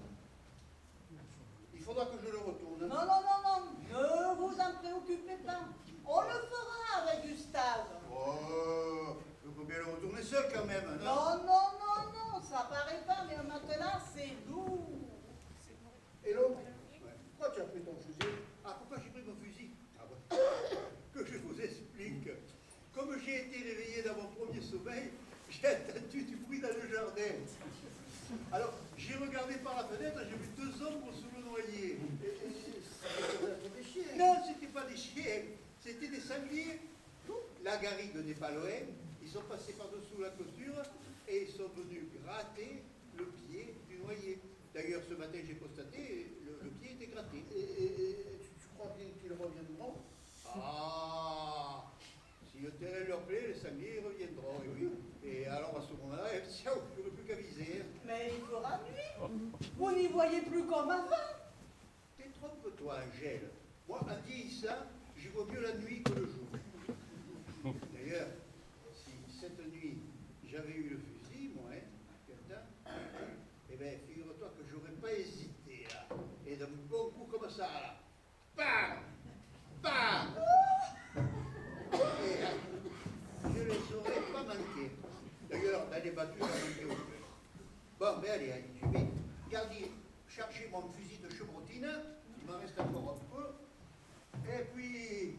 Il faudra que je le retourne. Non, non, non, non, ne vous en préoccupez pas. On le fera avec Gustave. Oh, il faut bien le retourner seul quand même, non? Non, non, non, non, ça paraît pas, mais un matelas, c'est lourd. Et l'oncle, pourquoi tu as pris ton fusil? Ah, pourquoi j'ai pris mon fusil? Ah bon. Que je vous explique. Comme j'ai été réveillé dans mon premier sommeil, j'ai entendu du bruit dans le jardin. Alors, j'ai regardé par la fenêtre, j'ai vu 2 ombres sous le noyer. Des chiens. Non, c'était pas des chiens, c'était des sangliers. La garrigue n'est pas loin, ils sont passés par-dessous la clôture et ils sont venus gratter le pied du noyer. D'ailleurs, ce matin, j'ai constaté, le pied était gratté. Et tu crois bien qu'ils reviendront? Ah, si le terrain leur plaît, les sangliers reviendront, et oui. Et alors, à ce moment-là, tiens, je n'aurai plus qu'à viser. Mais il fera nuit. Vous n'y voyez plus comme avant. T'es trompe-toi, Angèle. Moi, en vieillissant, j'y vois mieux la nuit que le jour. D'ailleurs, si cette nuit, j'avais eu le fusil, moi, quelqu'un, eh bien, figure-toi que j'aurais pas hésité, là. Et d'un bon coup comme ça, là. Bam! Bam! Et là, je les aurais pas manqués. D'ailleurs, dans les battues, j'en manquais aucun. Bon, ben allez, je vais garder, charger mon fusil de chevrotine, il m'en reste encore un peu, et puis,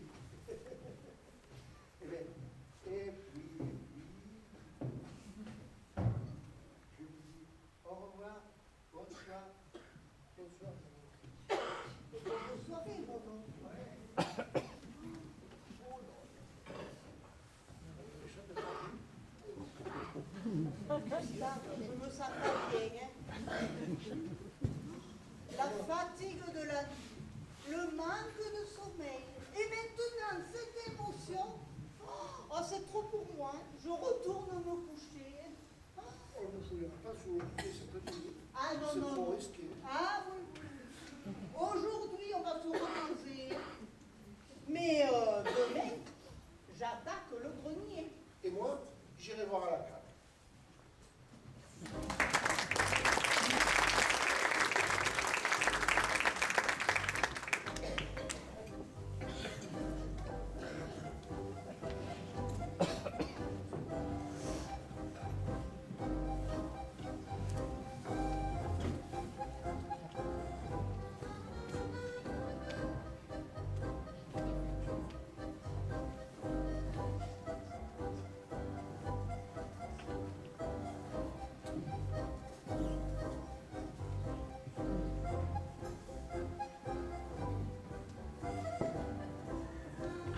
Je me sens pas bien. Hein. La fatigue de la nuit, le manque de sommeil, et maintenant cette émotion, oh, c'est trop pour moi. Je retourne me coucher. On ne pouvait pas s'occuper cette nuit. Ah non, C'est non, trop non. risqué. Ah oui, oui. Aujourd'hui, on va se reposer. Mais demain, j'attaque le grenier. Et moi, j'irai voir à la cave.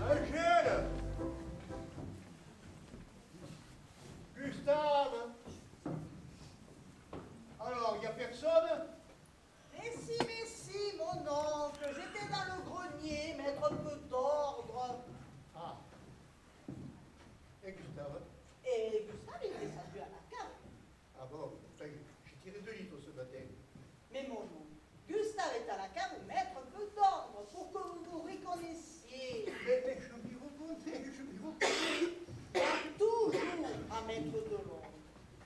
Angèle! Gustave! Alors, il n'y a personne? Mais si, mon oncle, j'étais dans le grenier, mettre un peu d'ordre. Ah. Et Gustave? Et Gustave, il est descendu à la cave. Ah bon, ça y est, j'ai tiré 2 litres ce matin. Mais mon oncle, Gustave est à la cave mettre un peu d'ordre pour que vous vous reconnaissiez. Mais je m'y reconnais, je m'y reconnais. Toujours à mettre de l'ordre.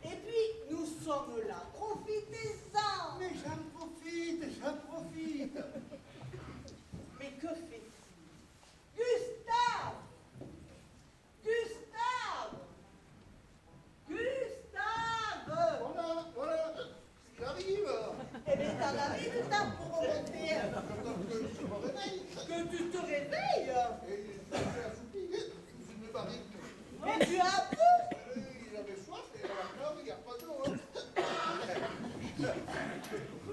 Et puis, nous sommes là, profitez-en. Mais j'en profite, j'en profite. Mais que fait-il? Gustave! Gustave! Gustave! Voilà, j'arrive. Eh bien, t'en avais du temps pour remonter. Donc, je me réveille. Que tu te réveilles. Et je suis assoupi. Je me barrique. Mais tu as faim. Il avait soif et à la cave, il n'y a pas d'eau. Hein.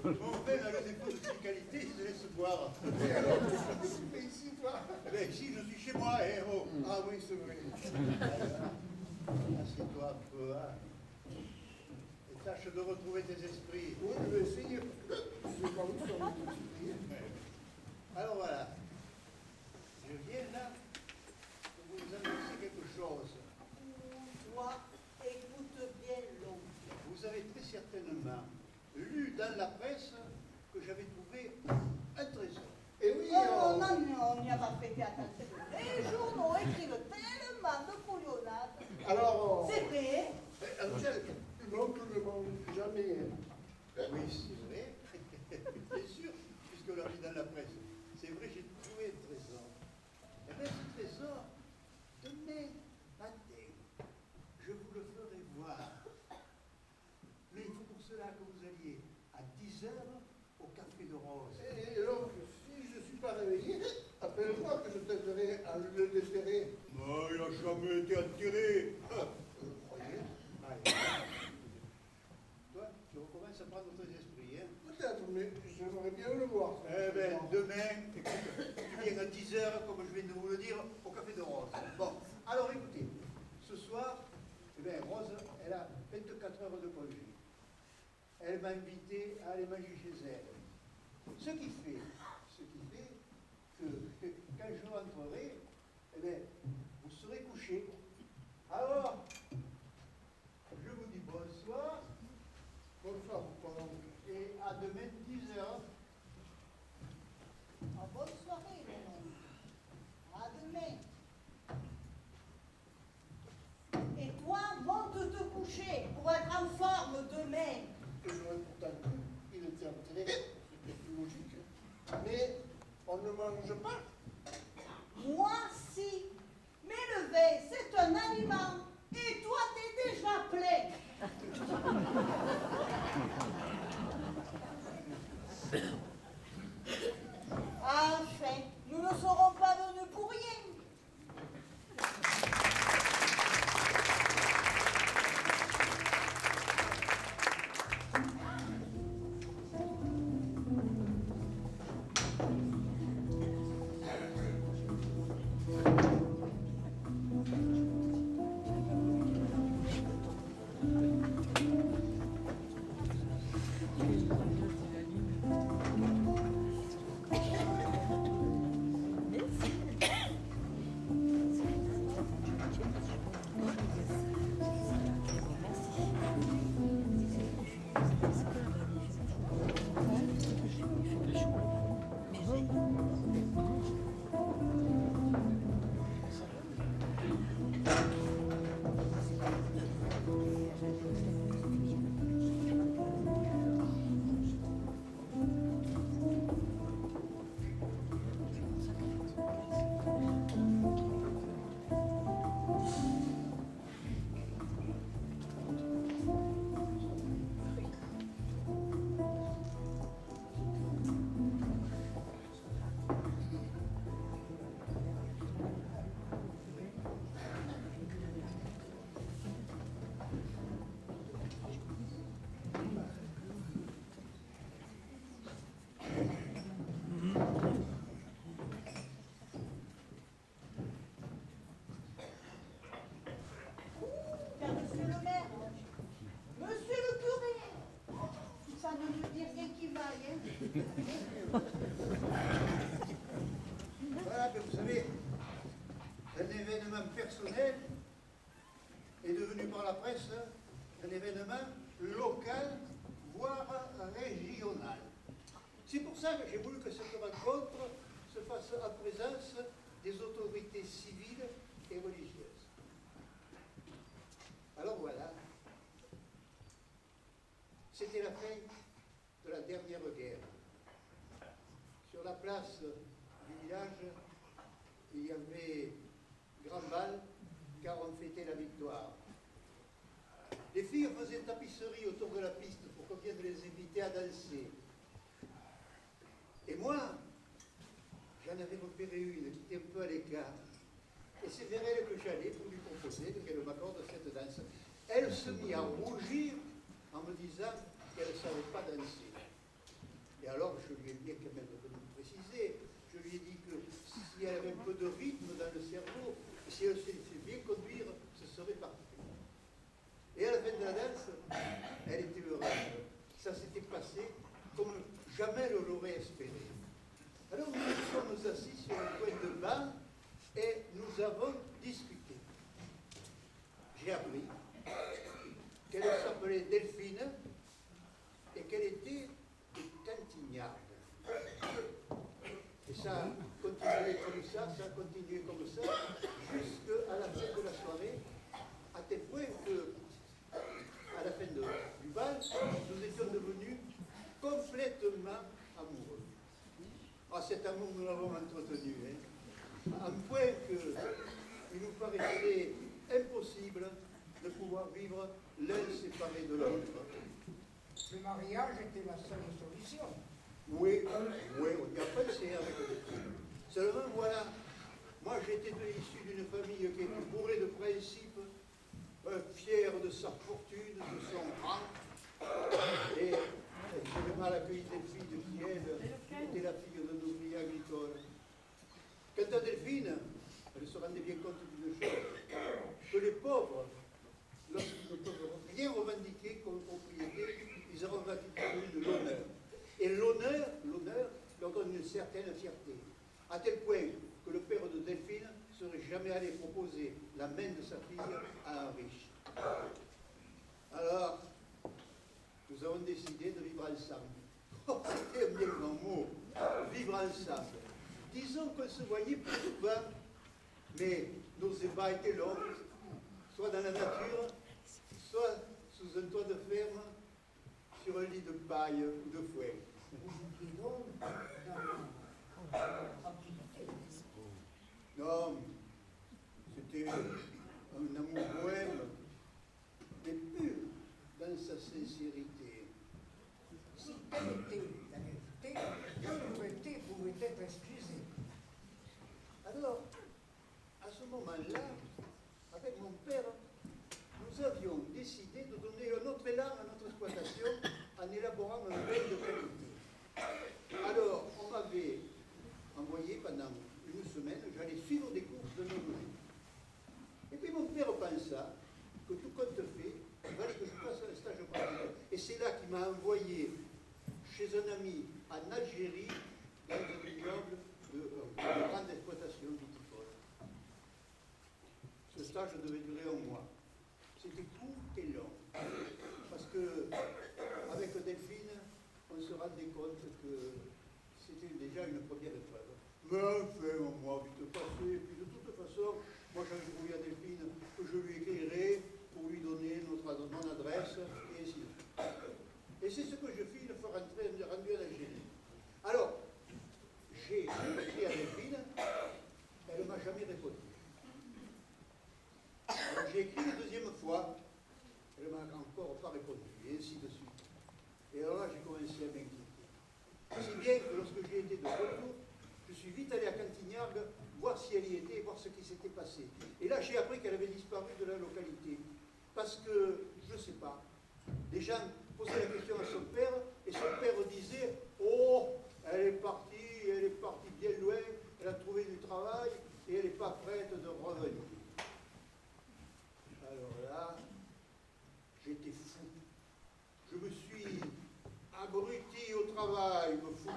Mon frère a le défaut de ses qualités, il se laisse boire. Et alors, qu'est-ce que tu fais ici, toi? Mais si, je suis chez moi, héros. Ah oui, c'est vrai. Assieds-toi un peu, hein. Et tâche de retrouver tes esprits. Oui, je vais essayer. Je vais pas vous faire une petite. Alors voilà. Je viens là pour vous annoncer quelque chose. Toi, écoute bien l'oncle. Vous avez très certainement lu dans la presse que j'avais trouvé un trésor. Et oui, Oh non, non, on n'y a pas prêté attention. Les journaux écrivent tellement de couillonnades. alors, C'est vrai. Angèle, l'oncle ne ment jamais. Oui, c'est vrai. Bien sûr, puisque l'a mis dans la presse. C'est vrai, j'ai trouvé un trésor. Eh bien, ce trésor, demain matin, je vous le ferai voir. Mais il faut pour cela que vous alliez à 10 heures au Café de Rose. Et donc, si je ne suis pas réveillé, appelle-moi que je t'aiderai à le déterrer. Non, il n'a jamais été attiré. Vous croyez? Allez. Toi, tu recommences à prendre tes esprits, hein? Peut-être, mais j'aimerais bien le voir. Eh bien, demain, écoute, tu viens à 10 heures, comme je viens de vous le dire, au Café de Rose. Bon, alors écoutez, ce soir, eh bien, Rose, elle a 24 heures de congé. Elle m'a invité à aller manger chez elle. Ce qui fait que quand je rentrerai, eh bien, vous serez couchés. Alors, je vous dis bonsoir Bonsoir, pardon. et à demain 10 heures. Ah, bonne soirée, mon oncle. À demain. Et toi, monte te coucher pour être en forme demain. Et j'aurais pourtant cru qu'il était enterré, c'était plus logique. Mais on ne mange pas. Moi, si. Mais le vin, c'est un aliment. Et toi, t'es déjà plein. Enfin, nous ne serons pas venus pour rien. Voilà, mais vous savez, un événement personnel est devenu par la presse un événement local, voire régional. C'est pour ça que j'ai voulu que cette rencontre se fasse en présence des autorités civiles et religieuses. Alors voilà, c'était la fin de la dernière guerre. Sur la place du village, il y avait grand bal car on fêtait la victoire. Les filles faisaient tapisserie autour de la piste pour qu'on vienne les inviter à danser. Et moi, j'en avais repéré une qui était un peu à l'écart. Et c'est vers elle que j'allais pour lui proposer qu'elle m'accorde cette danse. Elle se mit à rougir en me disant qu'elle ne savait pas danser. Et alors, je lui ai bien quand même précisé, je lui ai dit que si elle avait un peu de rythme dans le cerveau, si elle sait bien conduire, ce serait parfait. Et à la fin de la danse, elle était heureuse. Ça s'était passé comme jamais elle l'aurait espéré. Alors nous nous sommes assis sur un coin de banc et nous avons discuté. J'ai appris qu'elle s'appelait Delphine et qu'elle était de Cantignarde. Et ça a continué comme ça, jusqu'à la fin de la soirée, à tel point que, à la fin du bal, nous étions devenus complètement amoureux. Ah, cet amour, nous l'avons entretenu, à un point qu'il nous paraissait impossible de pouvoir vivre l'un séparé de l'autre. Le mariage était la seule solution. Oui, on y a pensé avec les filles. Seulement, voilà, moi j'étais issu d'une famille qui était bourrée de principes, fière de sa fortune, de son rang, et j'avais mal accueilli Delphine qui, elle, était la fille d'un ouvrier agricole. Quant à Delphine, elle se rendait bien compte d'une chose, que les pauvres, lorsqu'ils ne peuvent rien revendiquer comme propriété, ils revendiquent de l'honneur. Et l'honneur leur donne une certaine fierté, à tel point que le père de Delphine ne serait jamais allé proposer la main de sa fille à un riche. Alors, nous avons décidé de vivre ensemble. Oh, c'était un bien grand mot, vivre ensemble. Disons qu'on se voyait plus souvent, mais nos ébats étaient longs, soit dans la nature, soit sous un toit de ferme, sur un lit de paille ou de fouet. Vous étiez donc dans la tranquillité. Non, c'était un amour bohème, mais pur dans sa sincérité. Si telle était la vérité, la vérité pouvait être excusée. Alors, à ce moment-là, avec mon père, nous avions décidé de donner un autre élan à notre exploitation en élaborant un vin de qualité. Alors, on m'avait envoyé pendant une semaine, j'allais suivre des cours de d'œnologie. Et puis mon père pensa que tout compte fait, il fallait que je fasse un stage pratique. Et c'est là qu'il m'a envoyé chez un ami en Algérie, dans un vignoble de grande exploitation viticole. Ce stage devait durer un mois. C'était court et long. Parce que, avec Delphine, on se rendait compte que c'était déjà une première épreuve. Mais enfin, un mois vite passé, et puis de toute façon, moi j'avais trouvé à Delphine que je lui écrirais pour lui donner mon adresse, et ainsi de suite. Et c'est ce que je fis une fois rendu en Algérie. Alors, j'ai écrit à Delphine, elle ne m'a jamais répondu. Alors j'ai écrit une deuxième fois, elle ne m'a encore pas répondu, et ainsi de suite. Et alors là, j'ai commencé à m'inquiéter. Si bien que lorsque j'ai été de retour, je suis vite allé à Cantignargue, voir si elle y était, voir ce qui s'était passé. Et là, j'ai appris qu'elle avait disparu de la localité. Parce que, je ne sais pas, les gens posaient la question à son père, et son père disait « Oh, elle est partie bien loin, elle a trouvé du travail, et elle n'est pas prête de revenir. » Alors là, j'étais fou. Je me suis abruti au travail, me foutant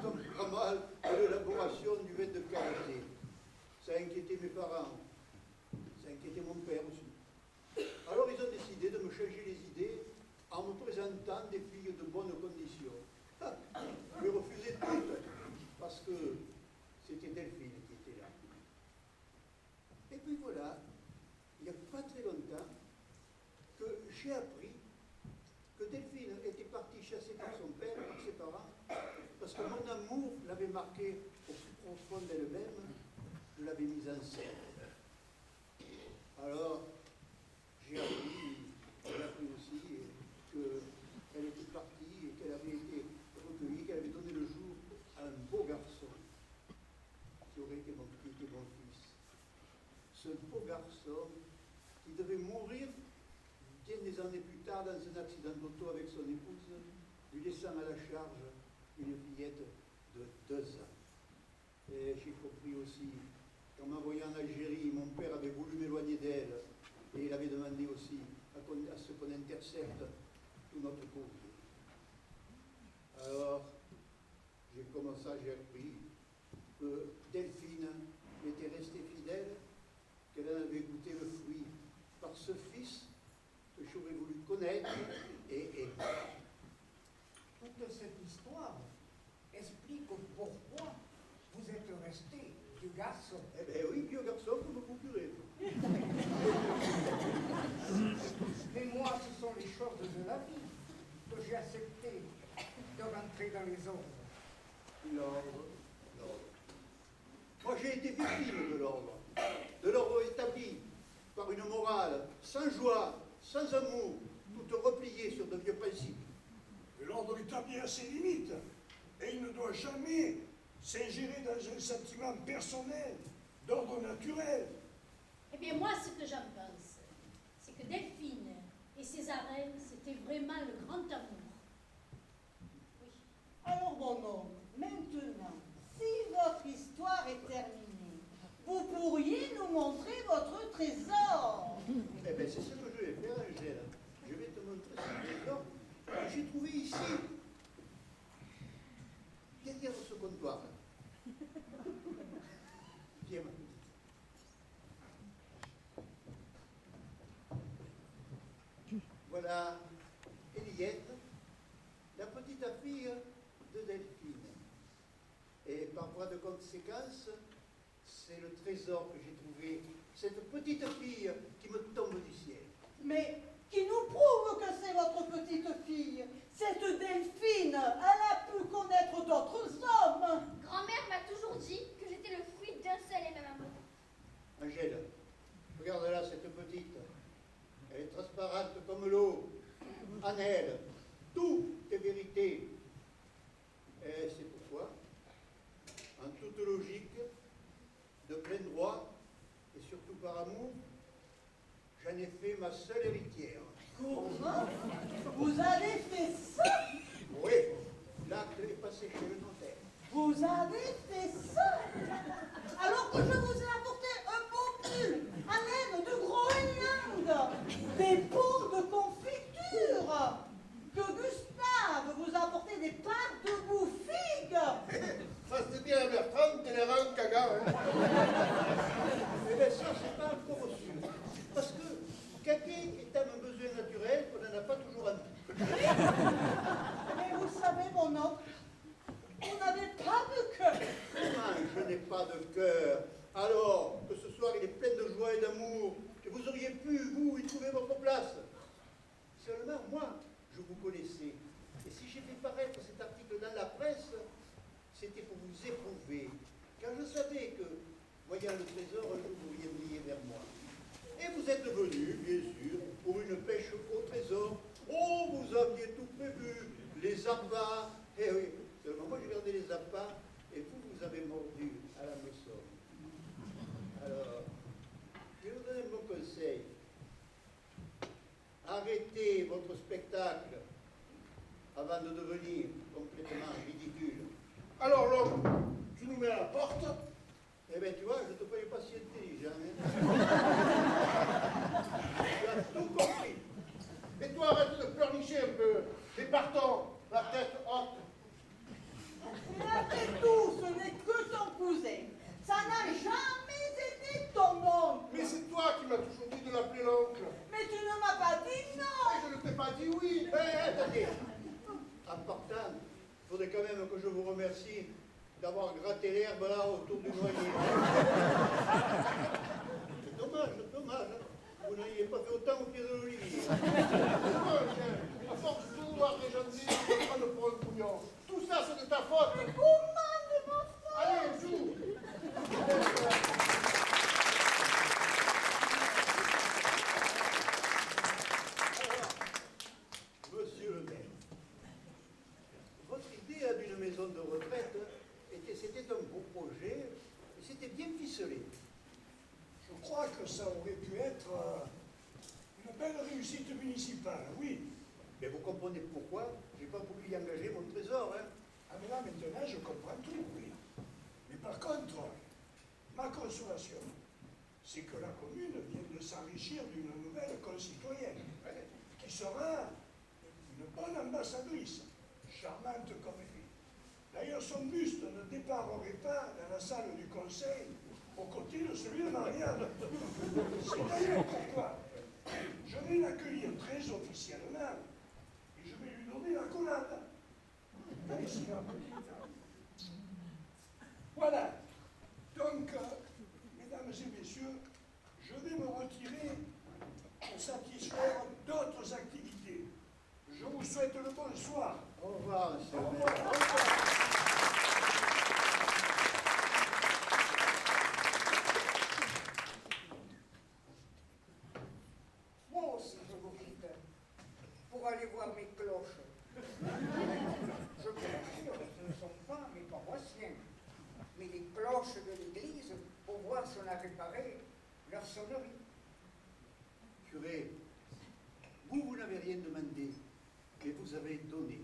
ça a inquiété mes parents, ça a inquiété mon père aussi. Alors ils ont décidé de me changer les idées en me présentant des filles de bonnes conditions. Je les refusais toutes, parce que c'était Delphine qui était là. Et puis voilà, il n'y a pas très longtemps, que j'ai appris que Delphine était partie chasser par son père, par ses parents, parce que mon amour l'avait marqué au plus profond d'elle-même, je l'avais mise en scène. Alors, j'ai appris aussi qu'elle était partie et qu'elle avait été recueillie, qu'elle avait donné le jour à un beau garçon qui était mon fils. Ce beau garçon qui devait mourir bien des années plus tard dans un accident d'auto avec son épouse, lui laissant à la charge une fillette de 2 ans. Et j'ai compris aussi qu'en m'envoyant en Algérie, mon père avait voulu m'éloigner d'elle et il avait demandé aussi à ce qu'on intercepte tout notre courrier. Alors, comme ça, j'ai appris que Delphine était restée fidèle, qu'elle en avait goûté le fruit par ce fils que j'aurais voulu connaître et aimer. Toute cette histoire explique pourquoi vous êtes resté vieux garçon. Eh bien oui, vieux garçon, pour me procurer. Mais moi, ce sont les choses de la vie que j'ai accepté de rentrer dans les ordres. L'ordre. Moi, j'ai été victime de l'ordre établi par une morale sans joie, sans amour, toute repliée sur de vieux principes. Mais l'ordre établit à ses limites, et il ne doit jamais s'ingérer dans un sentiment personnel, d'ordre naturel. Eh bien, moi, ce que j'en pense, c'est que Delphine et Césarine, c'était vraiment le grand amour. Oui. Alors, mon oncle, maintenant, si votre histoire est terminée, vous pourriez nous montrer votre trésor. Eh bien, c'est ce que je vais faire, Angèle. Je vais te montrer ce trésor que j'ai trouvé ici, derrière ce comptoir. Viens, ma petite. Voilà Eliette, la petite fille de Delphine. Et par voie de conséquence, c'est le trésor que j'ai trouvé, cette petite fille qui me tombe du ciel. Mais qui nous prouve que c'est votre petite fille. Cette Delphine, elle a pu connaître d'autres hommes. Grand-mère m'a toujours dit que j'étais le fruit d'un seul et même amour. Angèle, regarde là cette petite. Elle est transparente comme l'eau. En elle, tout est vérité. Et c'est pourquoi, en toute logique, de plein droit, et surtout par amour, j'en ai fait ma seule héritière. Comment? Vous avez fait ça? Oui, l'acte est passé chez le notaire. Vous avez fait ça? Alors que je vous ai apporté un beau pull à laine de Groenland, des pots de confiture, que Gustave vous a apporté des pâtes de bouffigue. Ça, c'est bien la Bertrand, t'es les rangs caga, hein. Eh bien, ça, c'est pas encore sûr. Parce que caquer est un besoin naturel qu'on n'en a pas toujours envie. Mais vous savez, mon oncle, vous n'avez pas de cœur. Comment je n'ai pas de cœur, alors que ce soir il est plein de joie et d'amour, et vous auriez pu, vous, y trouver votre place. Seulement, moi, je vous connaissais. Et si j'ai fait paraître cet article dans la presse, c'était pour vous éprouver. Car je savais que, voyant le trésor, un jour vous viendriez vers moi. Et vous êtes venu, bien sûr, pour une pêche au trésor. Oh, vous aviez tout prévu, les appâts. Eh oui, seulement moi j'ai gardé les appâts, et vous avez mordu à la moisson. Alors, je vous donne un bon conseil. Arrêtez votre spectacle avant de devenir complètement ridicule. Alors, l'homme, tu nous mets à la porte. Eh bien, tu vois, je ne te croyais pas si intelligent. Hein. Tu as tout compris. Et toi, arrête de pleurnicher un peu. Et partons, la tête haute. Et après tout, ce n'est que ton cousin. Ça n'a jamais En partant, il faudrait quand même que je vous remercie d'avoir gratté l'herbe là autour du noyer. C'est dommage, dommage. Vous n'ayez pas fait autant au pied de l'olivier. À force de vouloir régenter, on va prendre pour un couillon. Tout ça, c'est de ta faute. Allez, joue. Monsieur le maire, votre idée d'une maison de retraite, c'était un beau projet, et c'était bien ficelé. Je crois que ça aurait pu être une belle réussite municipale, oui. Mais vous comprenez pourquoi j'ai pas voulu y engager mon trésor, hein? Ah mais là maintenant je comprends tout, oui. Mais par contre, ma consolation, c'est que la commune vient de s'enrichir d'une nouvelle concitoyenne, qui sera une bonne ambassadrice, charmante comme lui. D'ailleurs, son buste ne déparerait pas dans la salle du conseil, aux côtés de celui de Marianne. C'est d'ailleurs pourquoi je vais l'accueillir très officiellement et je vais lui donner la collade. Viens ici, ma petite. Voilà. Donc, mesdames et messieurs, je vais me retirer pour satisfaire d'autres activités. Je vous souhaite le bonsoir. Au revoir, monsieur Au le revoir. maire. Au revoir. Moi aussi, je vous quitte pour aller voir mes cloches. Je vous rassure, ce ne sont pas mes paroissiens, mais les cloches de l'église pour voir si on a réparé leur sonnerie. Curé, vous n'avez rien demandé, mais vous avez donné.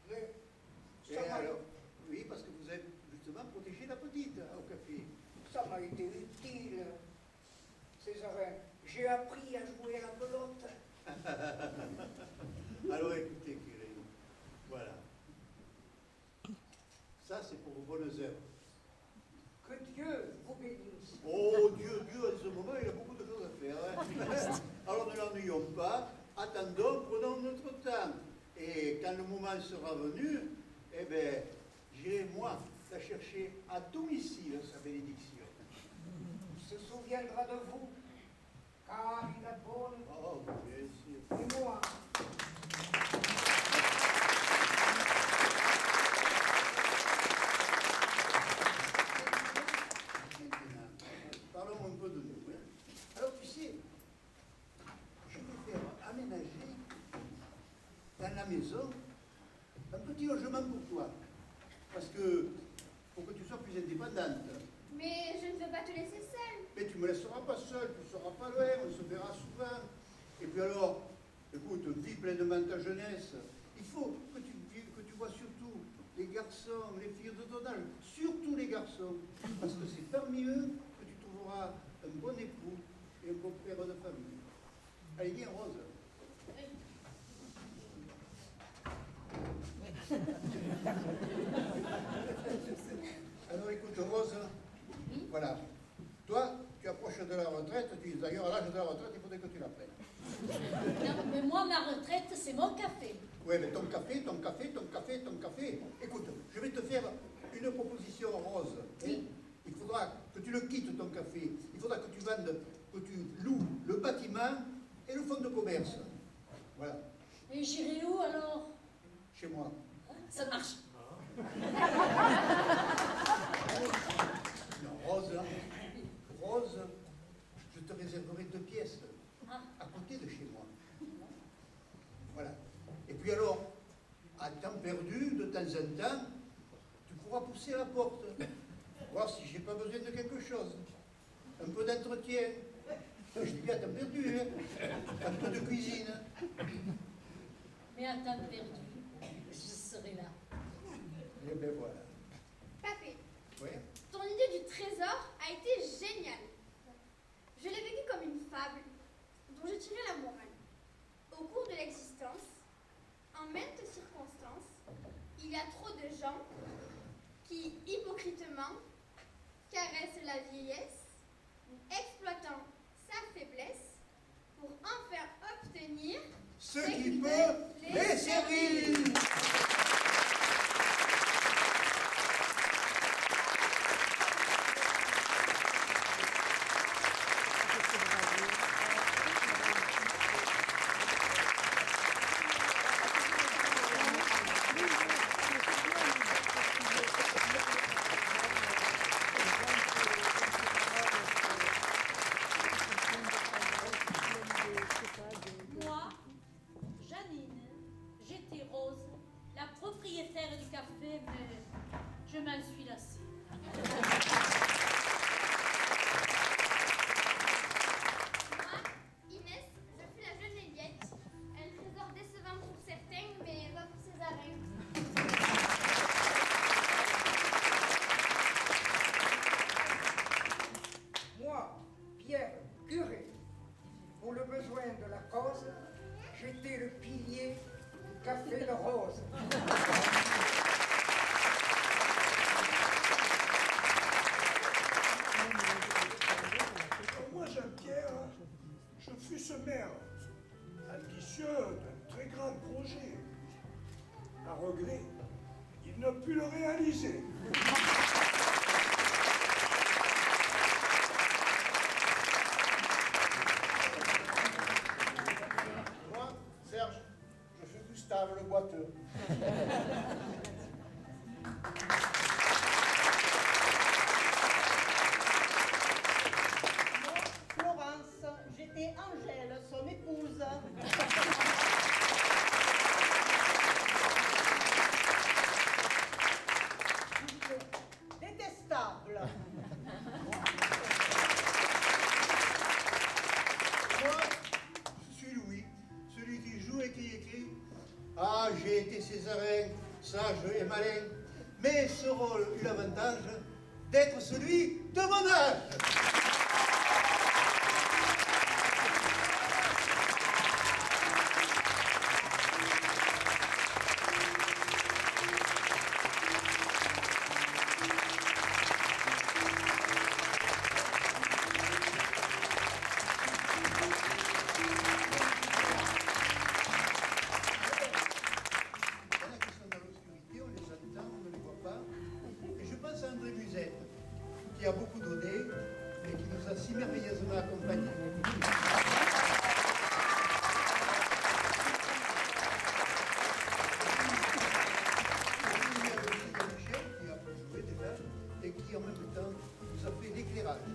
Mais Et ça m'a- alors, oui, parce que vous avez justement protégé la petite hein, au café. ça m'a été utile. Césarin, j'ai appris à jouer à la pelote. Alors écoutez, curé, voilà. Ça, c'est pour vos bonnes œuvres. Que Dieu vous bénisse. Oh, Dieu, en ce moment, il a beaucoup de choses à faire. Hein. Alors ne l'ennuyons pas, attendons, prenons notre temps. Et quand le moment sera venu, eh bien, j'irai moi la chercher à domicile, sa bénédiction. Il se souviendra de vous, car il a bonne. Oh, bien sûr. Et moi, Maintenant, parlons un peu de nous. Hein. Alors, tu sais, je vais faire aménager dans la maison un petit logement pour toi. Parce que, pour que tu sois plus indépendante. Mais je ne veux pas te laisser seule. Mais tu ne me laisseras pas seul, tu ne seras pas loin, on se verra souvent. Et puis alors, écoute, vis pleinement ta jeunesse. Il faut que tu vois surtout les garçons, les filles de ton âge, surtout les garçons. Parce que c'est parmi eux que tu trouveras un bon époux et un bon père de famille. Allez, viens, Rose. Alors écoute, Rose, voilà. Toi, tu approches de la retraite, d'ailleurs à l'âge de la retraite, il faudrait que tu la prennes. Non, mais moi, ma retraite, c'est mon café. Oui, mais ton café, ton café, ton café, ton café. Écoute, je vais te faire une proposition, Rose. Oui. Il faudra que tu le quittes, ton café. Il faudra que tu vendes, que tu loues le bâtiment et le fonds de commerce. Voilà, Et j'irai où alors? chez moi. Hein, ça marche. Non, Rose, Rose, je te réserverai 2 pièces Ah. à côté de chez moi. Voilà. Et puis alors, à temps perdu, de temps en temps, tu pourras pousser à la porte, voir si j'ai pas besoin de quelque chose. Un peu d'entretien. Je dis bien à temps perdu, hein. Un peu de cuisine. Mais à temps perdu, je serai là. Et bien voilà. Papé, Oui. ton idée du trésor a été géniale. Je l'ai vécue comme une fable dont je tirais la morale. Au cours de l'existence, en maintes circonstances, il y a trop de gens qui, hypocritement, caressent la vieillesse, exploitant sa faiblesse pour en faire obtenir Ce qui peut les servir. m'en suis lassée. Moi, Inès, je fus la jeune Eliette. Un trésor décevant pour certains, mais pas pour Césarin. Moi, Pierre, curé, pour le besoin de la cause, j'étais le pilier du Café de Rose. Moi, Jean-Pierre, je fus ce maire, ambitieux d'un très grand projet. À regret, il n'a pu le réaliser. Moi, Serge, je fais Gustave le boiteux. Moi, Florence, j'étais Angèle, son épouse. Détestable. Moi, je suis Louis, celui qui joue et qui écrit. Ah, j'ai été Césarin, sage et malin, mais ce rôle eut l'avantage d'être celui de mon âge. Il y en a qui sont dans l'obscurité, on les entend, on ne les voit pas. Et je pense à André Musette, qui a beaucoup donné et qui nous a si merveilleusement accompagnés. Il y a aussi Michel, qui a joué déjà et qui en même temps nous a fait l'éclairage.